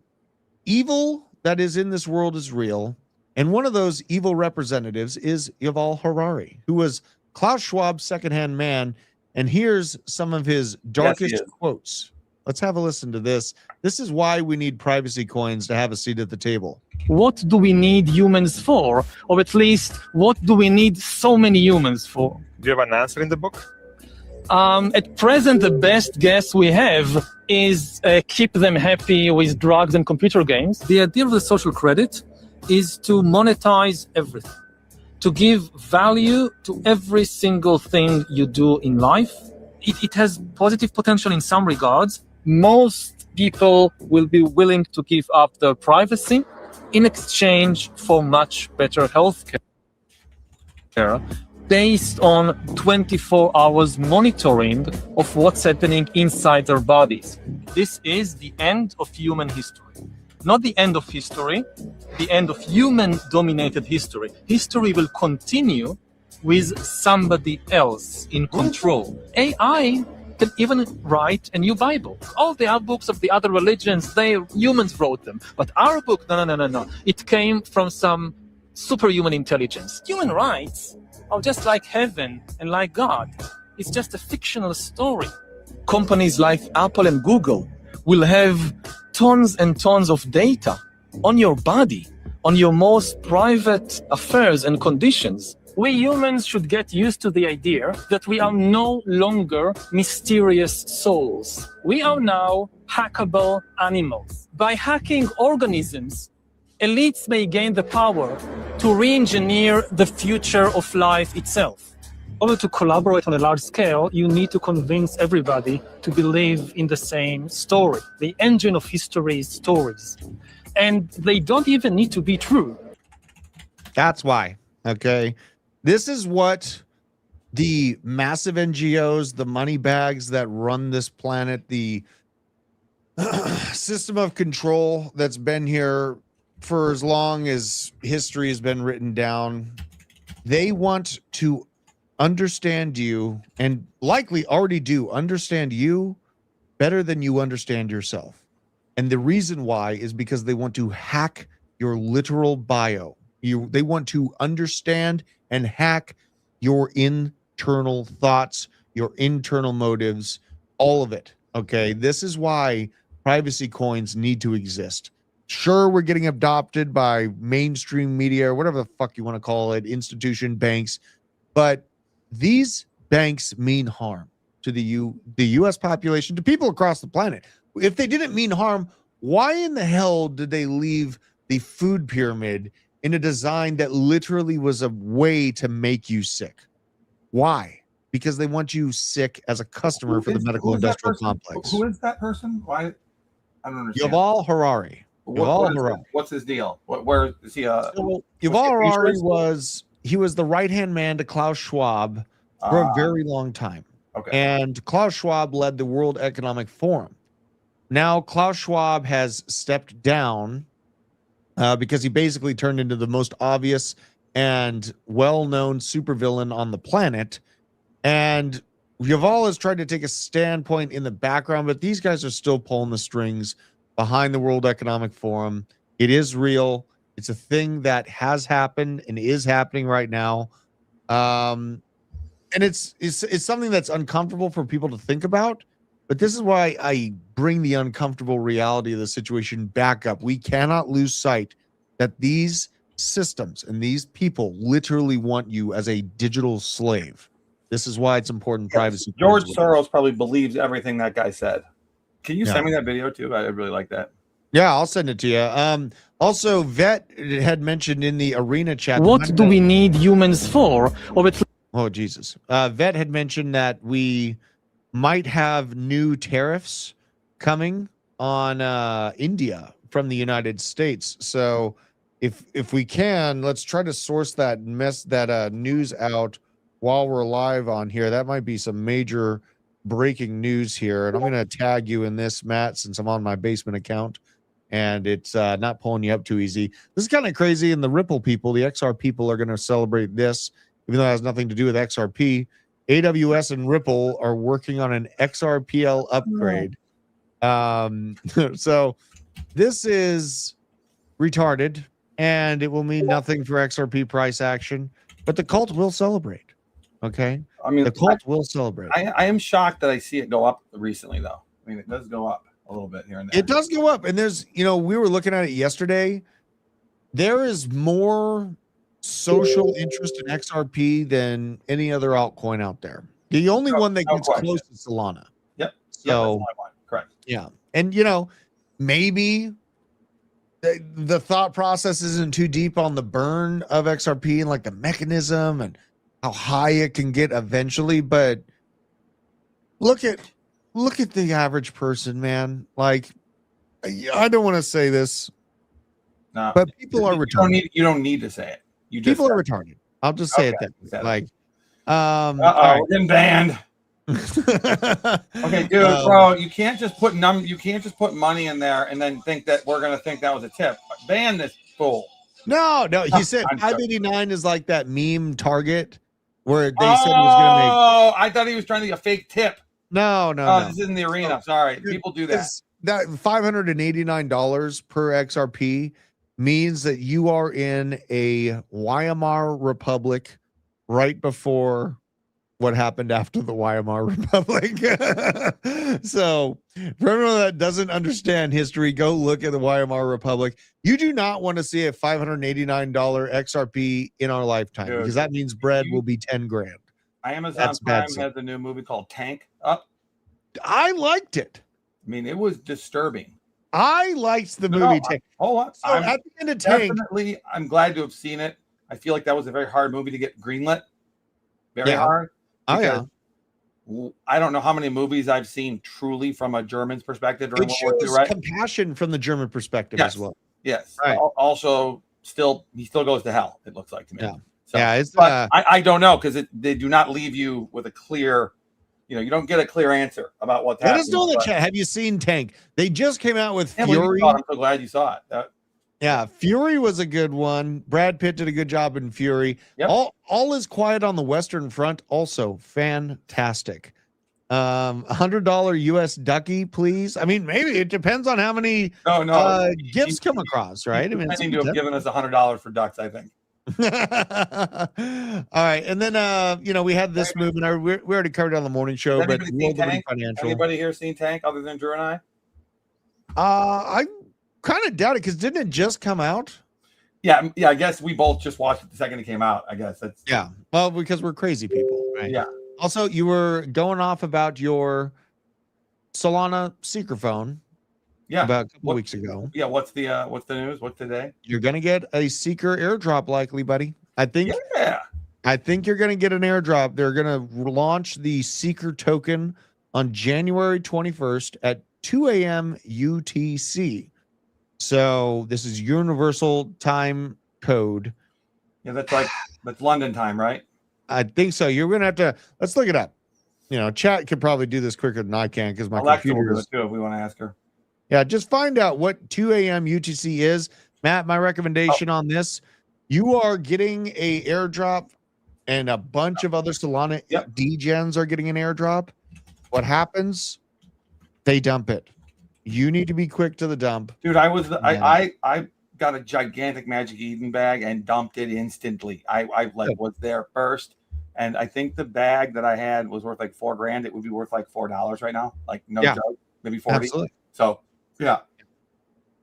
evil that is in this world is real, and one of those evil representatives is Yuval Harari, who was Klaus Schwab's secondhand man. And here's some of his darkest quotes. Let's have a listen to this. This is why we need privacy coins to have a seat at the table. What do we need humans for? Or at least, what do we need so many humans for? Do you have an answer in the book? At present, the best guess we have is keep them happy with drugs and computer games. The idea of the social credit is to monetize everything, to give value to every single thing you do in life. It has positive potential in some regards. Most people will be willing to give up their privacy in exchange for much better healthcare based on 24 hours monitoring of what's happening inside their bodies. This is the end of human history. Not the end of history, the end of human-dominated history. History will continue with somebody else in control. AI can even write a new Bible. All the other books of the other religions, humans wrote them. But our book, no. It came from some superhuman intelligence. Human rights are just like heaven and like God. It's just a fictional story. Companies like Apple and Google will have tons and tons of data on your body, on your most private affairs and conditions. We humans should get used to the idea that we are no longer mysterious souls. We are now hackable animals. By hacking organisms, elites may gain the power to re-engineer the future of life itself. In order to collaborate on a large scale, you need to convince everybody to believe in the same story. The engine of history is stories. And they don't even need to be true. That's why, okay? This is what the massive NGOs, the money bags that run this planet, the system of control that's been here for as long as history has been written down, they want to understand you, and likely already do understand you better than you understand yourself. And the reason why is because they want to hack your literal bio. They want to understand and hack your internal thoughts, your internal motives, all of it. Okay, this is why privacy coins need to exist. Sure, we're getting adopted by mainstream media or whatever the fuck you want to call it, institution, banks, but these banks mean harm to the U.S. population, to people across the planet. If they didn't mean harm, why in the hell did they leave the food pyramid in a design that literally was a way to make you sick? Why? Because they want you sick as a customer for the medical industrial complex. Who is that person? Why? I don't understand. Yuval Harari. What's his deal? Where is he? So, Yuval Harari was the right-hand man to Klaus Schwab for a very long time. Okay. And Klaus Schwab led the World Economic Forum. Now Klaus Schwab has stepped down because he basically turned into the most obvious and well-known supervillain on the planet. And Yuval has tried to take a standpoint in the background, but these guys are still pulling the strings behind the World Economic Forum. It is real. It's a thing that has happened and is happening right now. And it's something that's uncomfortable for people to think about. But this is why I bring the uncomfortable reality of the situation back up. We cannot lose sight that these systems and these people literally want you as a digital slave. This is why it's important. Privacy. George Soros probably believes everything that guy said. Can you send me that video too? I really like that. Yeah, I'll send it to you. Also, Vet had mentioned in the arena chat. What do we need humans for? Oh, Jesus. Vet had mentioned that we might have new tariffs coming on India from the United States. So if we can, let's try to source that news out while we're live on here. That might be some major breaking news here. And I'm going to tag you in this, Matt, since I'm on my basement account and it's not pulling you up too easy. This is kind of crazy. And the Ripple people, the XR people, are going to celebrate this even though it has nothing to do with XRP. AWS and Ripple are working on an XRPL upgrade. So this is retarded, and it will mean nothing for XRP price action, but the cult will celebrate. Okay, I mean, the cult will celebrate. I am shocked that I see it go up recently, though. I mean, it does go up a little bit here and there. It does go up, and there's, we were looking at it yesterday. There is more social interest in XRP than any other altcoin out there. The only one that gets close is Solana. Yep. So, correct. Yeah, and maybe the thought process isn't too deep on the burn of XRP and like the mechanism and how high it can get eventually, but look at the average person, man. Like, I don't want to say this, no, but people are retarded. You don't need to say it. People are retarded. I'll just say it that. Like, we're getting banned. Okay, dude, bro, you can't just put money in there and then think that we're gonna think that was a tip. Ban this fool. No, he said 589 is like that meme target where they said it was gonna make. Oh, I thought he was trying to get a fake tip. No. This isn't the arena. Sorry, people do that. That $589 per XRP means that you are in a Weimar Republic right before what happened after the Weimar Republic. So for everyone that doesn't understand history, go look at the Weimar Republic. You do not want to see a $589 XRP in our lifetime, because that means bread will be 10 grand. Amazon Prime has a new movie called Tank up. I liked it. I mean, it was disturbing. I liked the movie Tank. Hold on. So at the end of Tank, definitely, I'm glad to have seen it. I feel like that was a very hard movie to get greenlit. Very hard. Oh, yeah. I don't know how many movies I've seen truly from a German's perspective during It World War shows II, right? compassion from the German perspective as well. Yes. Right. Also, he still goes to hell, it looks like to me. Yeah. So, It's I don't know, because they do not leave you with a clear, you don't get a clear answer about what's happening. Let us know in the chat. Have you seen Tank? They just came out with Fury. I'm so glad you saw it. Fury was a good one. Brad Pitt did a good job in Fury. Yep. All is quiet on the Western Front. Also fantastic. $100 US ducky, please. I mean, maybe it depends on how many gifts come across, right? I mean, I need to have given us $100 for ducks, I think. All right, and then we had this movement. We already covered it on the morning show, but anybody here seen Tank other than Drew and I? I kind of doubt it, because didn't it just come out? Yeah. I guess we both just watched it the second it came out. I guess that's well, because we're crazy people, right? Yeah. Also, you were going off about your Solana Seeker phone. Yeah, about a couple weeks ago. Yeah, what's the news? What's today? You're gonna get a Seeker airdrop, likely, buddy. I think you're gonna get an airdrop. They're gonna launch the Seeker token on January 21st at 2 a.m. UTC. So this is Universal Time Code. Yeah, that's London time, right? I think so. You're gonna have to let's look it up. Chat could probably do this quicker than I can, because my Alexa computer will do it too if we want to ask her. Yeah, just find out what 2 a.m. UTC is. Matt, my recommendation on this, you are getting a airdrop, and a bunch of other Solana degens are getting an airdrop. What happens? They dump it. You need to be quick to the dump. Dude, I got a gigantic Magic Eden bag and dumped it instantly. I was there first, and I think the bag that I had was worth like $4,000. It would be worth like $4 right now. Like joke, maybe 40. Absolutely. So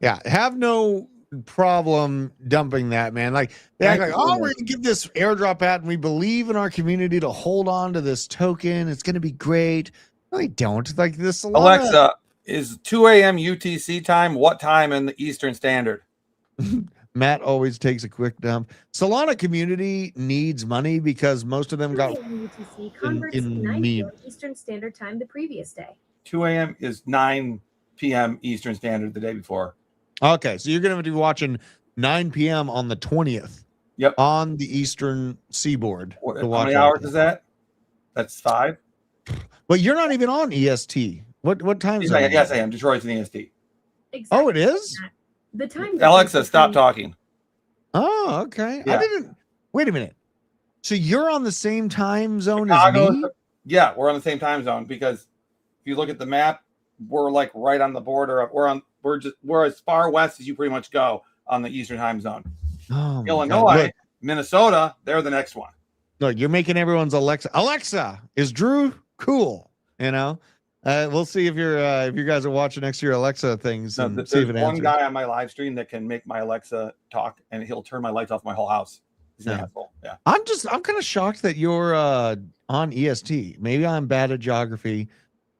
have no problem dumping that, man. Like they act like, oh, we're gonna give this airdrop out, and we believe in our community to hold on to this token. It's gonna be great. No, they don't. Like this. Alexa, is 2 a.m. UTC time? What time in the Eastern Standard? Matt always takes a quick dump. Solana community needs money because most of them got UTC in 9 p.m. Eastern Standard Time the previous day. 2 a.m. is 9 p.m. Eastern Standard the day before. Okay, so you're going to be watching 9 p.m. on the 20th. Yep. On the Eastern Seaboard. How many hours is that? That's 5. But you're not even on EST. What time zone? Yes, I am. Detroit's in EST. Exactly. Oh, it is? The time. Alexa, stop talking. Oh, okay. Yeah. Wait a minute. So you're on the same time zone Chicago as me? Yeah, we're on the same time zone because if you look at the map, we're like right on the border of we're as far west as you pretty much go on the Eastern time zone. Oh my Illinois, God. Look, Minnesota, they're the next one. look, you're making everyone's Alexa. Alexa, is Drew cool? You know, we'll see if you guys are watching next to your Alexa things. No, And see if there's it one answers. guy on my live stream that can make my Alexa talk, and he'll turn my lights off my whole house. He's an Yeah. asshole. Yeah. I'm kind of shocked that you're on EST. Maybe I'm bad at geography.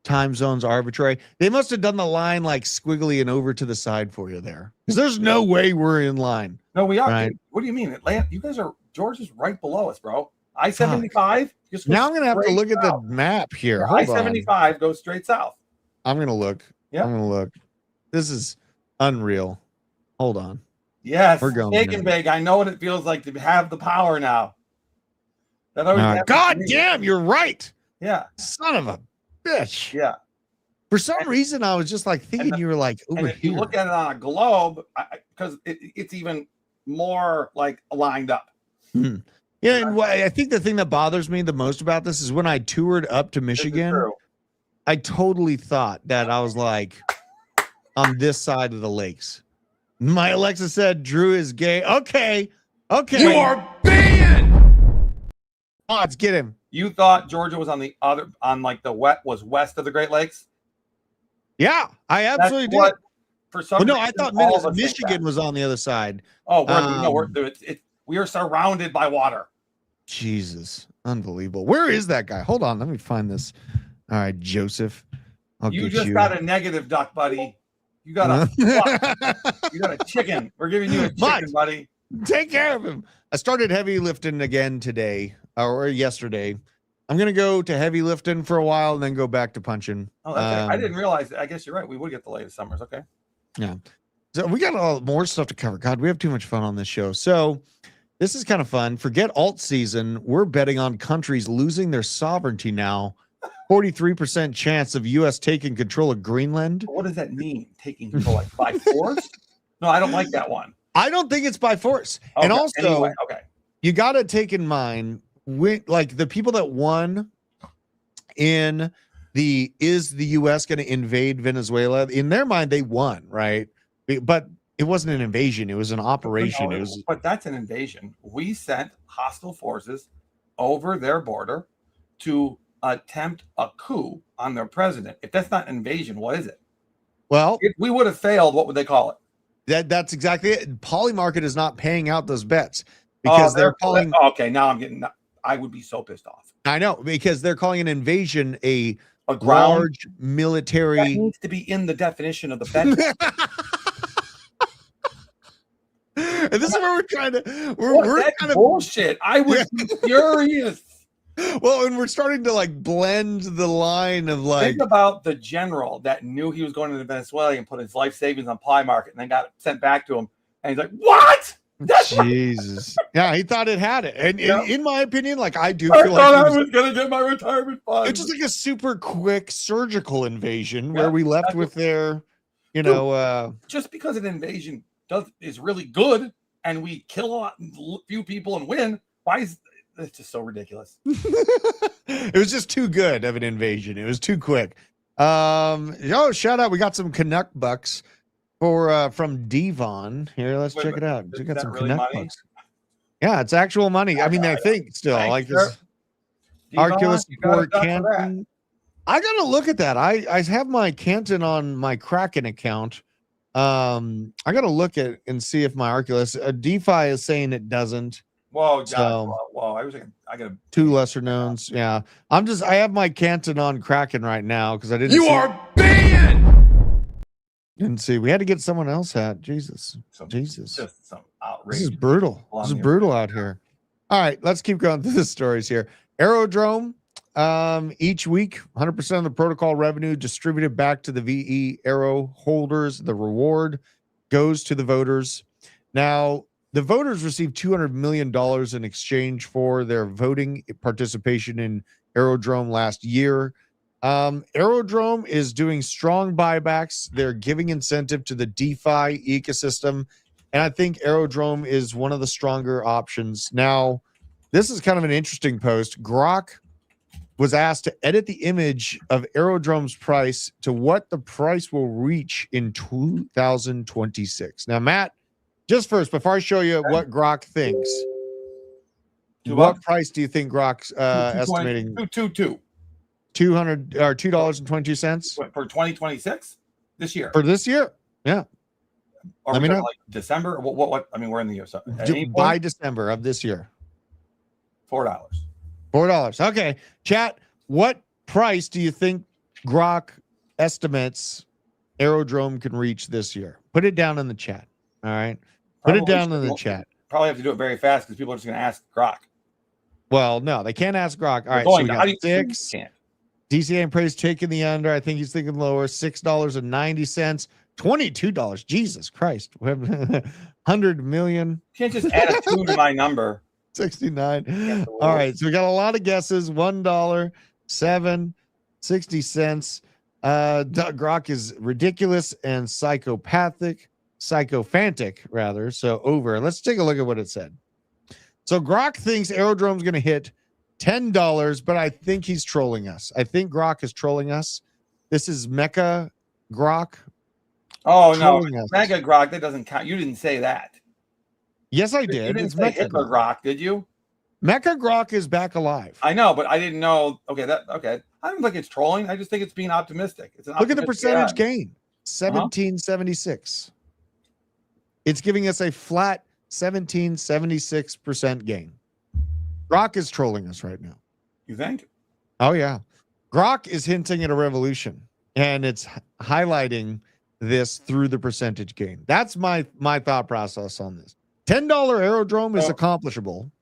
Time zones arbitrary. They must have done the line like squiggly and over to the side for you there, because there's no way we're in line. No, we are. Right. What do you mean? Atlanta, you guys are. Georgia's right below us, bro. I-75. Now I'm gonna have to look at the south. map here. Hold on. I-75 goes straight south. I'm gonna look. Yeah. I'm gonna look. This is unreal. Hold on. Yes, We're going big there. and big. I know what it feels like to have the power now. That always happens to God me. damn, you're right. Yeah, Son of a bitch. yeah. For some reason, I was just like thinking you were like over And if here. you look at it on a globe, because it's even more like lined up. Yeah, and I think the thing that bothers me the most about this is when I toured up to This is Michigan, true. I totally thought that I was like on this side of the lakes. My Alexa said Drew is gay. Okay. You are banned. Oh, let's get him. You thought Georgia was on like the west of the Great Lakes? Yeah, I absolutely did. For some Well, no, reason, I thought all of us think Michigan that. was on the other side. Oh, we are surrounded by water. Jesus, unbelievable. Where is that guy? Hold on, let me find this. All right, Joseph. You just got a negative duck, buddy. You got you got a chicken. We're giving you a chicken, buddy. Take care of him. I started heavy lifting again today or yesterday. I'm gonna go to heavy lifting for a while and then go back to punching. Oh, that's I didn't realize. I guess you're right. We would get the latest summers. Okay. Yeah. So we got a lot more stuff to cover. God, we have too much fun on this show. So this is kind of fun. Forget alt season. We're betting on countries losing their sovereignty now. 43% chance of U.S. taking control of Greenland. What does that mean? Taking control like by force? No, I don't like that one. I don't think it's by force. Okay, And also, anyway, okay. you got to take in mind like the people that won in is the U.S. going to invade Venezuela? In their mind, they won, right? But it wasn't an invasion. It was an operation. No, but that's an invasion. We sent hostile forces over their border to attempt a coup on their president. If that's not invasion, what is it? Well, if we would have failed, what would they call it? That's exactly it. Polymarket is not paying out those bets because they're calling. Okay, now I'm getting. I would be so pissed off. I know, because they're calling an invasion a large military. That needs to be in the definition of the bet. And this is where we're trying to. We're kind of bullshit. I was furious. Well, and we're starting to like blend the line of like. Think about the general that knew he was going to Venezuela and put his life savings on Polymarket and then got sent back to him. And he's like, what? That's Jesus. Yeah, he thought it had it. And in my opinion, like I do I feel thought like I was going to get my retirement fund. It's just like a super quick surgical invasion where we left with their, just because an invasion is really good and we kill a few people and win, why is it's just so ridiculous? It was just too good of an invasion. It was too quick. Shout out. We got some Canuck bucks from Devon. Here, let's check it out. We got some really Canuck money? bucks. Yeah, it's actual money. I mean, I think still like this Arculus Port Canton. I gotta look at that. I have my Canton on my Kraken account. I gotta look at and see if my Arculus DeFi is saying it doesn't. Whoa, God. So, whoa! I was thinking I got two lesser knowns. Yeah, I have my Canton on Kraken right now because I didn't. You are banned. Didn't see. We had to get someone else at. Jesus. Just some outrage. This is brutal. This is brutal out here. All right, let's keep going through the stories here. Aerodrome. Each week, 100% of the protocol revenue distributed back to the VE Aero holders. The reward goes to the voters. Now, the voters received $200 million in exchange for their voting participation in Aerodrome last year. Aerodrome is doing strong buybacks. They're giving incentive to the DeFi ecosystem. And I think Aerodrome is one of the stronger options. Now, This is kind of an interesting post. Grok was asked to edit the image of Aerodrome's price to what the price will reach in 2026. Now, Matt, just first, before I show you what Grok thinks, what price do you think Grok's estimating? 200 or $2.22 for 2026 this year. for this year? Yeah, Or let me know. like December. What? I mean, we're in the year. So by December of this year. $4. $4. Okay, chat. What price do you think Grok estimates Aerodrome can reach this year? Put it down in the chat. All right, put it down in the chat. Probably have to do it very fast because people are just going to ask Grok. Well, no, they can't ask Grok. All right, so we got 6. Can't. DCA and Praise taking the under. I think he's thinking lower. $6.90. $22. Jesus Christ. 100 million. Can't just add a 2 to my number. 69. All right, so we got a lot of guesses. $1, 7, 60 cents. Grok is ridiculous and psychophantic rather. So over. Let's take a look at what it said. So Grok thinks Aerodrome's going to hit $10, but I think he's trolling us. I think Grok is trolling us. This is Mecha Grok. Oh no, Mega Grok, that doesn't count. You didn't say that. Yes, I did. You didn't say Hitler Grok, did you? Mecha Grok is back alive. I know, but I didn't know. Okay. I don't think it's trolling. I just think it's being optimistic. Look at the percentage gain. 1776. It's giving us a flat 1776% gain. Grok is trolling us right now. You think? Oh yeah. Grok is hinting at a revolution, and it's highlighting this through the percentage gain. That's my thought process on this. $10 Aerodrome is accomplishable,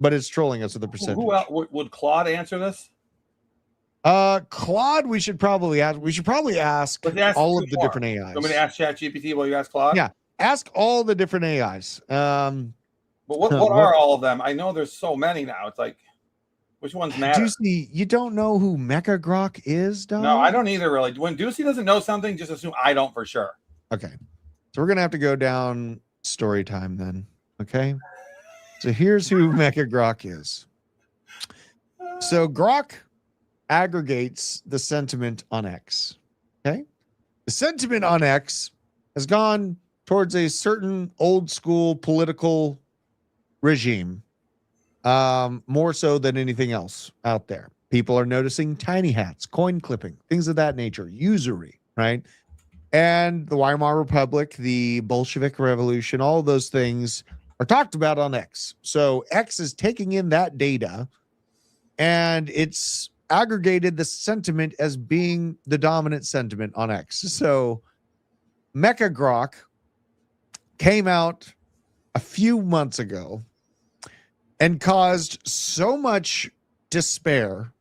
but it's trolling us with the percentage. Who else, would Claude answer this? Claude, we should probably ask. We should probably ask all of the different AIs. I'm going to ask ChatGPT while you ask Claude. Yeah, ask all the different AIs. But what are all of them? I know there's so many now. It's like, which ones matter? Deucey, you don't know who Mecha Grok is, dog? No, I don't either, really. When Deucey doesn't know something, just assume I don't for sure. Okay. So we're going to have to go down story time then. Okay. So here's who Mecha Grok is. So Grok aggregates the sentiment on X. Okay. The sentiment on X has gone towards a certain old school political regime, more so than anything else out there. People are noticing tiny hats, coin clipping, things of that nature, usury, right? And the Weimar Republic, the Bolshevik Revolution, all those things are talked about on X. So X is taking in that data, and it's aggregated the sentiment as being the dominant sentiment on X. So Mecha Grok came out a few months ago and caused so much despair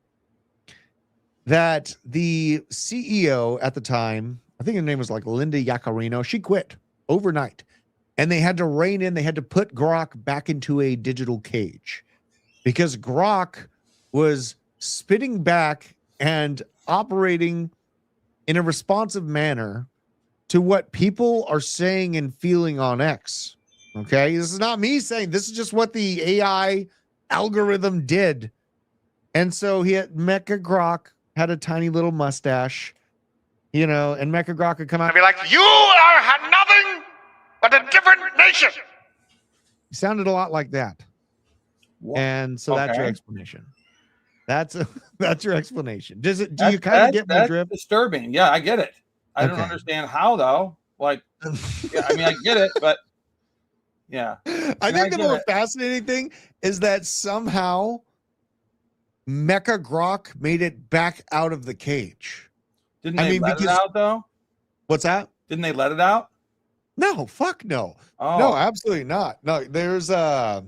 that the CEO at the time, I think her name was like Linda Yaccarino, she quit overnight. And they had to rein in, they had to put Grok back into a digital cage because Grok was spitting back and operating in a responsive manner to what people are saying and feeling on X. Okay, this is not me saying, this is just what the AI algorithm did. And so Mecha Grok had a tiny little mustache, you know, and Mecha Grok would come out and be like, "You are nothing but a different nation." He sounded a lot like that. What? And so that's your explanation. That's your explanation. Do you kind of get my drift? Disturbing. Yeah, I get it. I don't understand how though. Like, yeah, I mean, I get it, but yeah. I think the more fascinating thing is that somehow Mecha Grok made it back out of the cage. Didn't they let it out though? What's that? Didn't they let it out? No, fuck no. Oh. No, absolutely not. No, there's a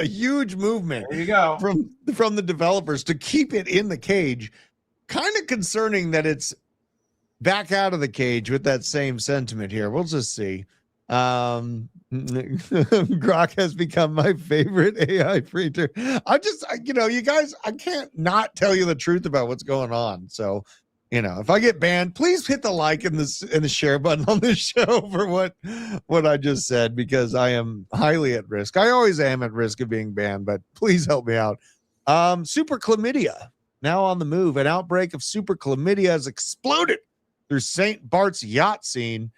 huge movement there you go. from the developers to keep it in the cage. Kind of concerning that it's back out of the cage with that same sentiment here. We'll just see. Grok has become my favorite AI freeter. You guys, I can't not tell you the truth about what's going on. So if I get banned, please hit the like and the share button on this show for what I just said, because I am highly at risk. I always am at risk of being banned, but please help me out. Super chlamydia now on the move. An outbreak of super chlamydia has exploded through St. Bart's yacht scene.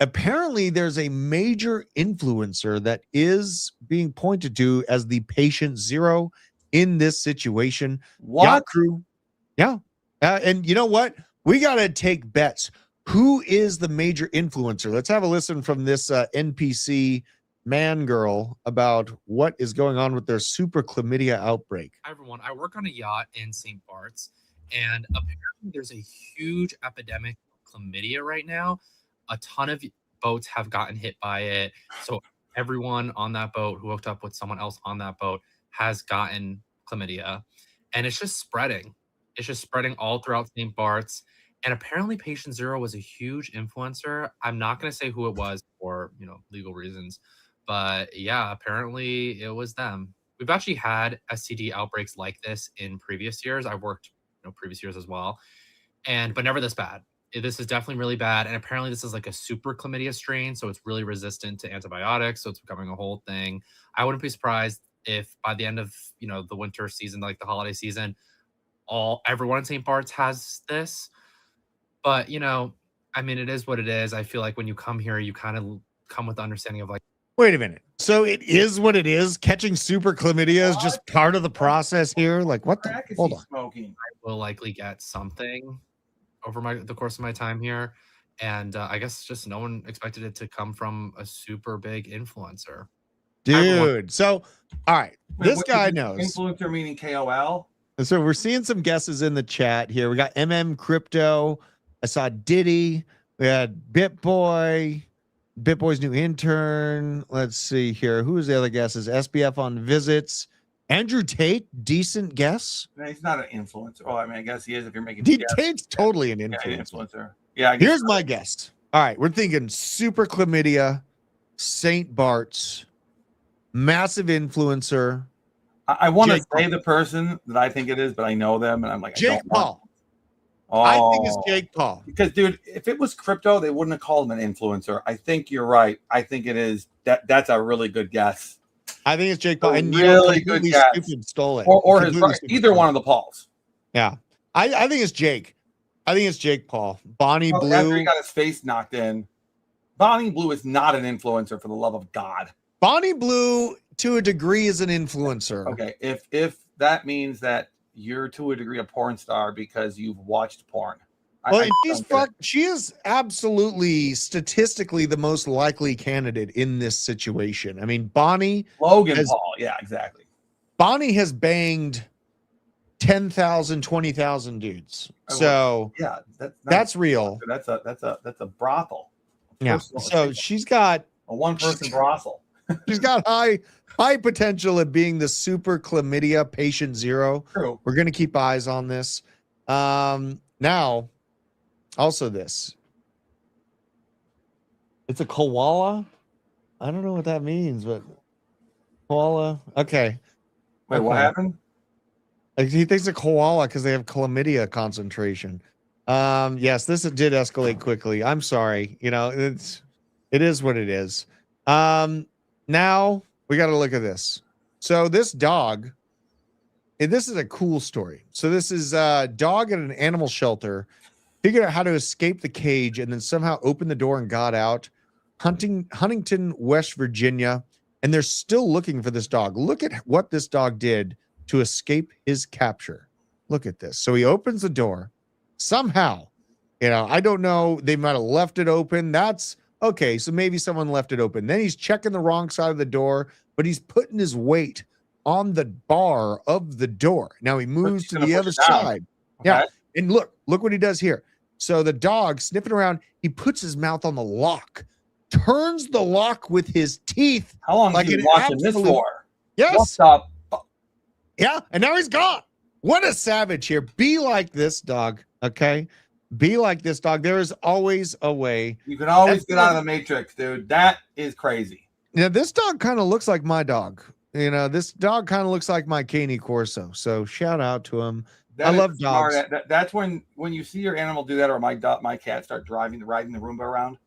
Apparently, there's a major influencer that is being pointed to as the patient zero in this situation. What? Yacht crew. Yeah. And you know what? We got to take bets. Who is the major influencer? Let's have a listen from this NPC man girl about what is going on with their super chlamydia outbreak. Hi, everyone. I work on a yacht in St. Bart's, and apparently there's a huge epidemic of chlamydia right now. A ton of boats have gotten hit by it. So everyone on that boat who hooked up with someone else on that boat has gotten chlamydia. And it's just spreading. It's just spreading all throughout St. Bart's. And apparently Patient Zero was a huge influencer. I'm not going to say who it was for, legal reasons. But yeah, apparently it was them. We've actually had STD outbreaks like this in previous years. I've worked, previous years as well. But never this bad. This is definitely really bad. And apparently this is like a super chlamydia strain. So it's really resistant to antibiotics. So it's becoming a whole thing. I wouldn't be surprised if by the end of, the winter season, like the holiday season, everyone in St. Bart's has this. But, it is what it is. I feel like when you come here, you kind of come with the understanding of like, wait a minute. So it is what it is. Catching super chlamydia is just part of the process here. Like, what the? Hold on. Smoking. I will likely get something over the course of my time here. And I guess just no one expected it to come from a super big influencer. Dude. So, all right. This guy knows. Influencer meaning KOL? So we're seeing some guesses in the chat here. We got Crypto. I saw Diddy. We had BitBoy's new intern. Let's see here. Who's the other guesses? SBF on visits. Andrew Tate, decent guess. No, he's not an influencer. Oh, I guess he is if you're making Tate's totally an influencer. Yeah. Here's my guess. All right, we're thinking super chlamydia, St. Bart's, massive influencer. I want to say the person that I think it is, but I know them, and I'm like, Jake Paul. Oh, I think it's Jake Paul. Because, dude, if it was crypto, they wouldn't have called him an influencer. I think you're right. I think it is. That's a really good guess. I think it's Jake Paul. And really good guess. Stupid stole it. Or his either one of the Pauls. Yeah. I think it's Jake. I think it's Jake Paul. Bonnie Blue. After he got his face knocked in. Bonnie Blue is not an influencer, for the love of God. Bonnie Blue, to a degree, is an influencer. Okay. If that means that you're to a degree a porn star because you've watched porn. Well, she is absolutely statistically the most likely candidate in this situation. I mean, Paul. Yeah, exactly. Bonnie has banged 10,000, 20,000 dudes. So yeah, that's real. That's a brothel. Yeah. So she's got a one-person brothel. She's got high potential at being the super chlamydia patient zero. True. We're going to keep eyes on this. Now, also this. It's a koala. I don't know what that means, but koala. Okay. Wait, what happened? He thinks a koala because they have chlamydia concentration. Yes, this did escalate quickly. I'm sorry. It is what it is. Now we got to look at this. So this dog, and this is a cool story. So this is a dog at an animal shelter, figured out how to escape the cage and then somehow opened the door and got out. Huntington, West Virginia, and they're still looking for this dog. Look at what this dog did to escape his capture. Look at this. So he opens the door. Somehow, I don't know. They might have left it open. That's okay. So maybe someone left it open. Then he's checking the wrong side of the door, but he's putting his weight on the bar of the door. Now he moves to the other side. Okay. Yeah. And look what he does here. So the dog sniffing around, he puts his mouth on the lock, turns the lock with his teeth. How long have you been watching this for? Yes. What's up? Yeah. And now he's gone. What a savage here. Be like this dog. Okay. Be like this dog. There is always a way. You can always get out of the matrix, dude. That is crazy. This dog kind of looks like my dog. This dog kind of looks like my Cane Corso. So shout out to him. I love dogs. That's when you see your animal do that, or my cat start riding the Roomba around.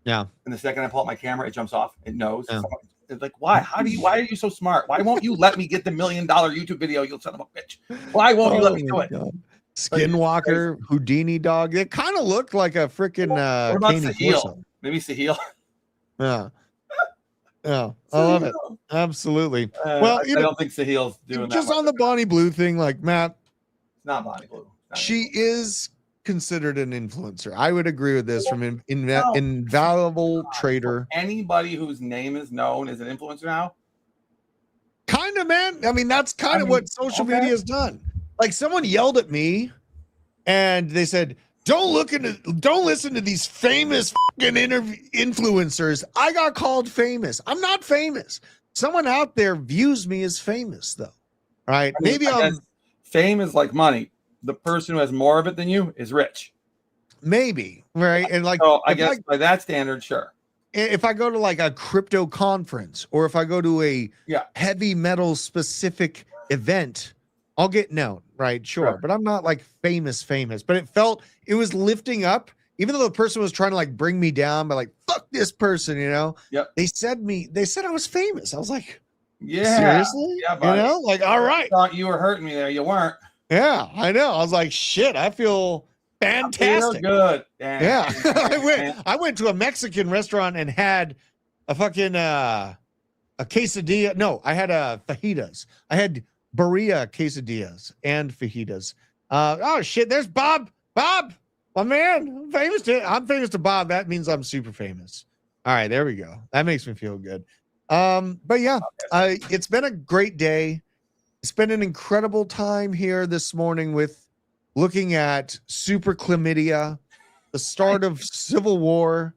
Yeah. And the second I pull out my camera, it jumps off. It knows. Yeah. It's like, why? Why are you so smart? Why won't you let me get the $1 million YouTube video? You son of a bitch. Why won't you let me do it? God. Skinwalker, Houdini dog. It kind of looked like a freaking what about Sahil? Maybe Sahil. Yeah. Yeah. I love it. Absolutely. Well, I don't think Sahil's doing that. Just on the Bonnie Blue thing, like Matt. It's not Bonnie Blue. She is considered an influencer. I would agree with this from an invaluable trader. Anybody whose name is known is an influencer now? Kind of, man. I mean, that's kind of what social media has done. Like someone yelled at me and they said, don't listen to these famous fucking influencers. I got called famous. I'm not famous. Someone out there views me as famous though. Right? Maybe fame is like money. The person who has more of it than you is rich. Maybe, right? And like, so I guess by that standard, sure. If I go to like a crypto conference or if I go to a heavy metal specific event, I'll get known, right? Sure. But I'm not like famous, but it was lifting up, even though the person was trying to like bring me down by like, fuck this person, you know? Yep. They said I was famous. I was like, yeah, seriously? Yeah, buddy. You know, like, all right. I thought you were hurting me there. You weren't. Yeah, I know. I was like, shit, I feel fantastic. Good. Yeah. I went to a Mexican restaurant and had a fucking a quesadilla. No, I had fajitas. I had burrito quesadillas and fajitas. Oh shit, there's Bob. Bob, my man. I'm famous to Bob. That means I'm super famous. All right, there we go. That makes me feel good. But yeah, it's been a great day. It's been an incredible time here this morning with looking at super chlamydia, the start of civil war.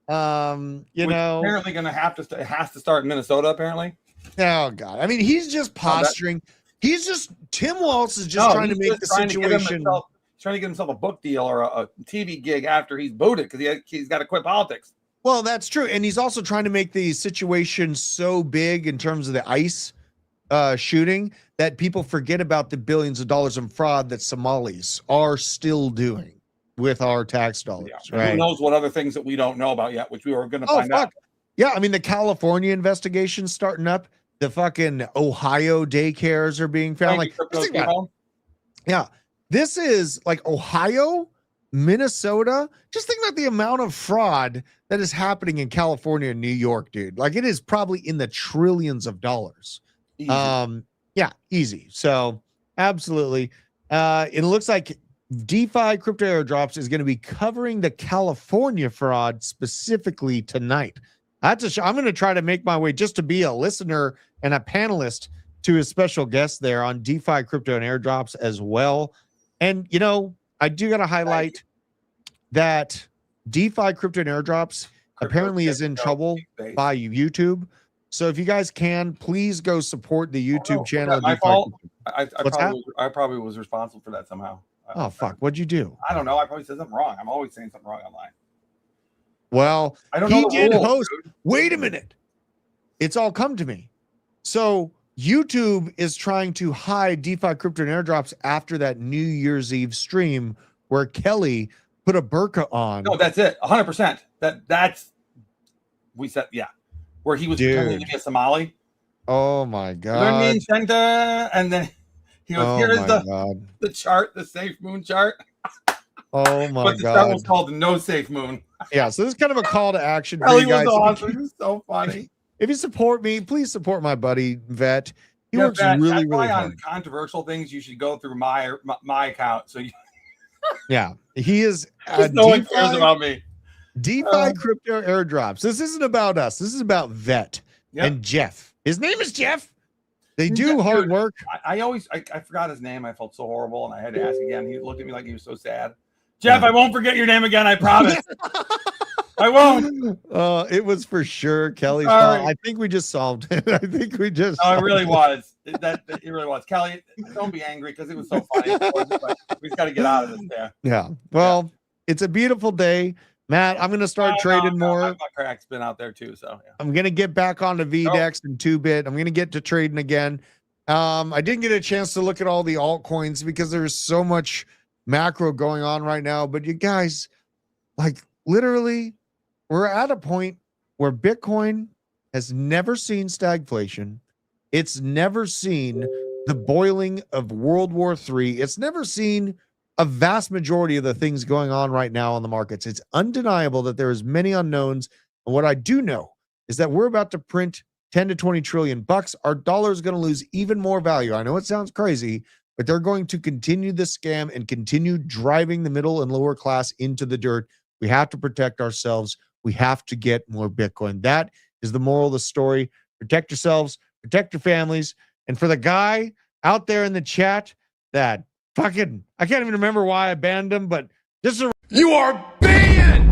Apparently going to have to. It has to start in Minnesota. Apparently. Oh God! I mean, he's just posturing. Tim Walz is just trying to make the situation. Trying to get himself a book deal or a TV gig after he's booted because he's got to quit politics. Well, that's true, and he's also trying to make the situation so big in terms of the ICE shooting that people forget about the billions of dollars in fraud that Somalis are still doing with our tax dollars. Yeah. Right? Who knows what other things that we don't know about yet, which we were going to find out. Yeah, I mean the California investigation starting up. The fucking Ohio daycares are being found. This is like Ohio, Minnesota. Just think about the amount of fraud that is happening in California and New York, dude. Like it is probably in the trillions of dollars. Easy. Easy. So absolutely. It looks like DeFi crypto airdrops is going to be covering the California fraud specifically tonight. I'm going to try to make my way just to be a listener and a panelist to a special guest there on DeFi crypto and airdrops as well. And, I do got to highlight that DeFi crypto and airdrops apparently is in trouble by YouTube. So if you guys can, please go support the YouTube channel. My fault. I probably was responsible for that somehow. Oh, fuck. What'd you do? I don't know. I probably said something wrong. I'm always saying something wrong online. Well, I don't know. He did host. Wait a minute. It's all come to me. So YouTube is trying to hide DeFi crypto and airdrops after that New Year's Eve stream where Kelly put a burqa on. No, that's it. 100%. Where he was pretending to be a Somali. Oh my God. And then he goes, here is the chart, the safe moon chart. Oh my but the God. chart was called the no safe moon. Yeah, so this is kind of a call to action for Kelly you guys. Was awesome. He was so funny. If you support me, please support my buddy Vet. He works really hard. On controversial things, you should go through my account. So he is. No one cares about me. DeFi crypto airdrops. This isn't about us. This is about Vet and Jeff. His name is Jeff. They do hard work. I forgot his name. I felt so horrible, and I had to ask again. He looked at me like he was so sad. Jeff, I won't forget your name again. I promise. I won't. It was for sure Kelly's fault. I think we just solved it. I think we just. No, it really was. It really was. Kelly, don't be angry because it was so funny. We just got to get out of this there. Yeah. Well, it's a beautiful day. Matt, I'm going to start trading more. My crack's been out there too. So I'm going to get back onto VDEX and 2-bit. I'm going to get to trading again. I didn't get a chance to look at all the altcoins because there's so much macro going on right now. But you guys, like literally, we're at a point where Bitcoin has never seen stagflation. It's never seen the boiling of World War III. It's never seen a vast majority of the things going on right now on the markets. It's undeniable that there is many unknowns. And what I do know is that we're about to print 10 to 20 trillion bucks. Our dollar is going to lose even more value. I know it sounds crazy, but they're going to continue the scam and continue driving the middle and lower class into the dirt. We have to protect ourselves. We have to get more Bitcoin. That is the moral of the story. Protect yourselves, protect your families. And for the guy out there in the chat that fucking, I can't even remember why I banned him, but this is You are banned!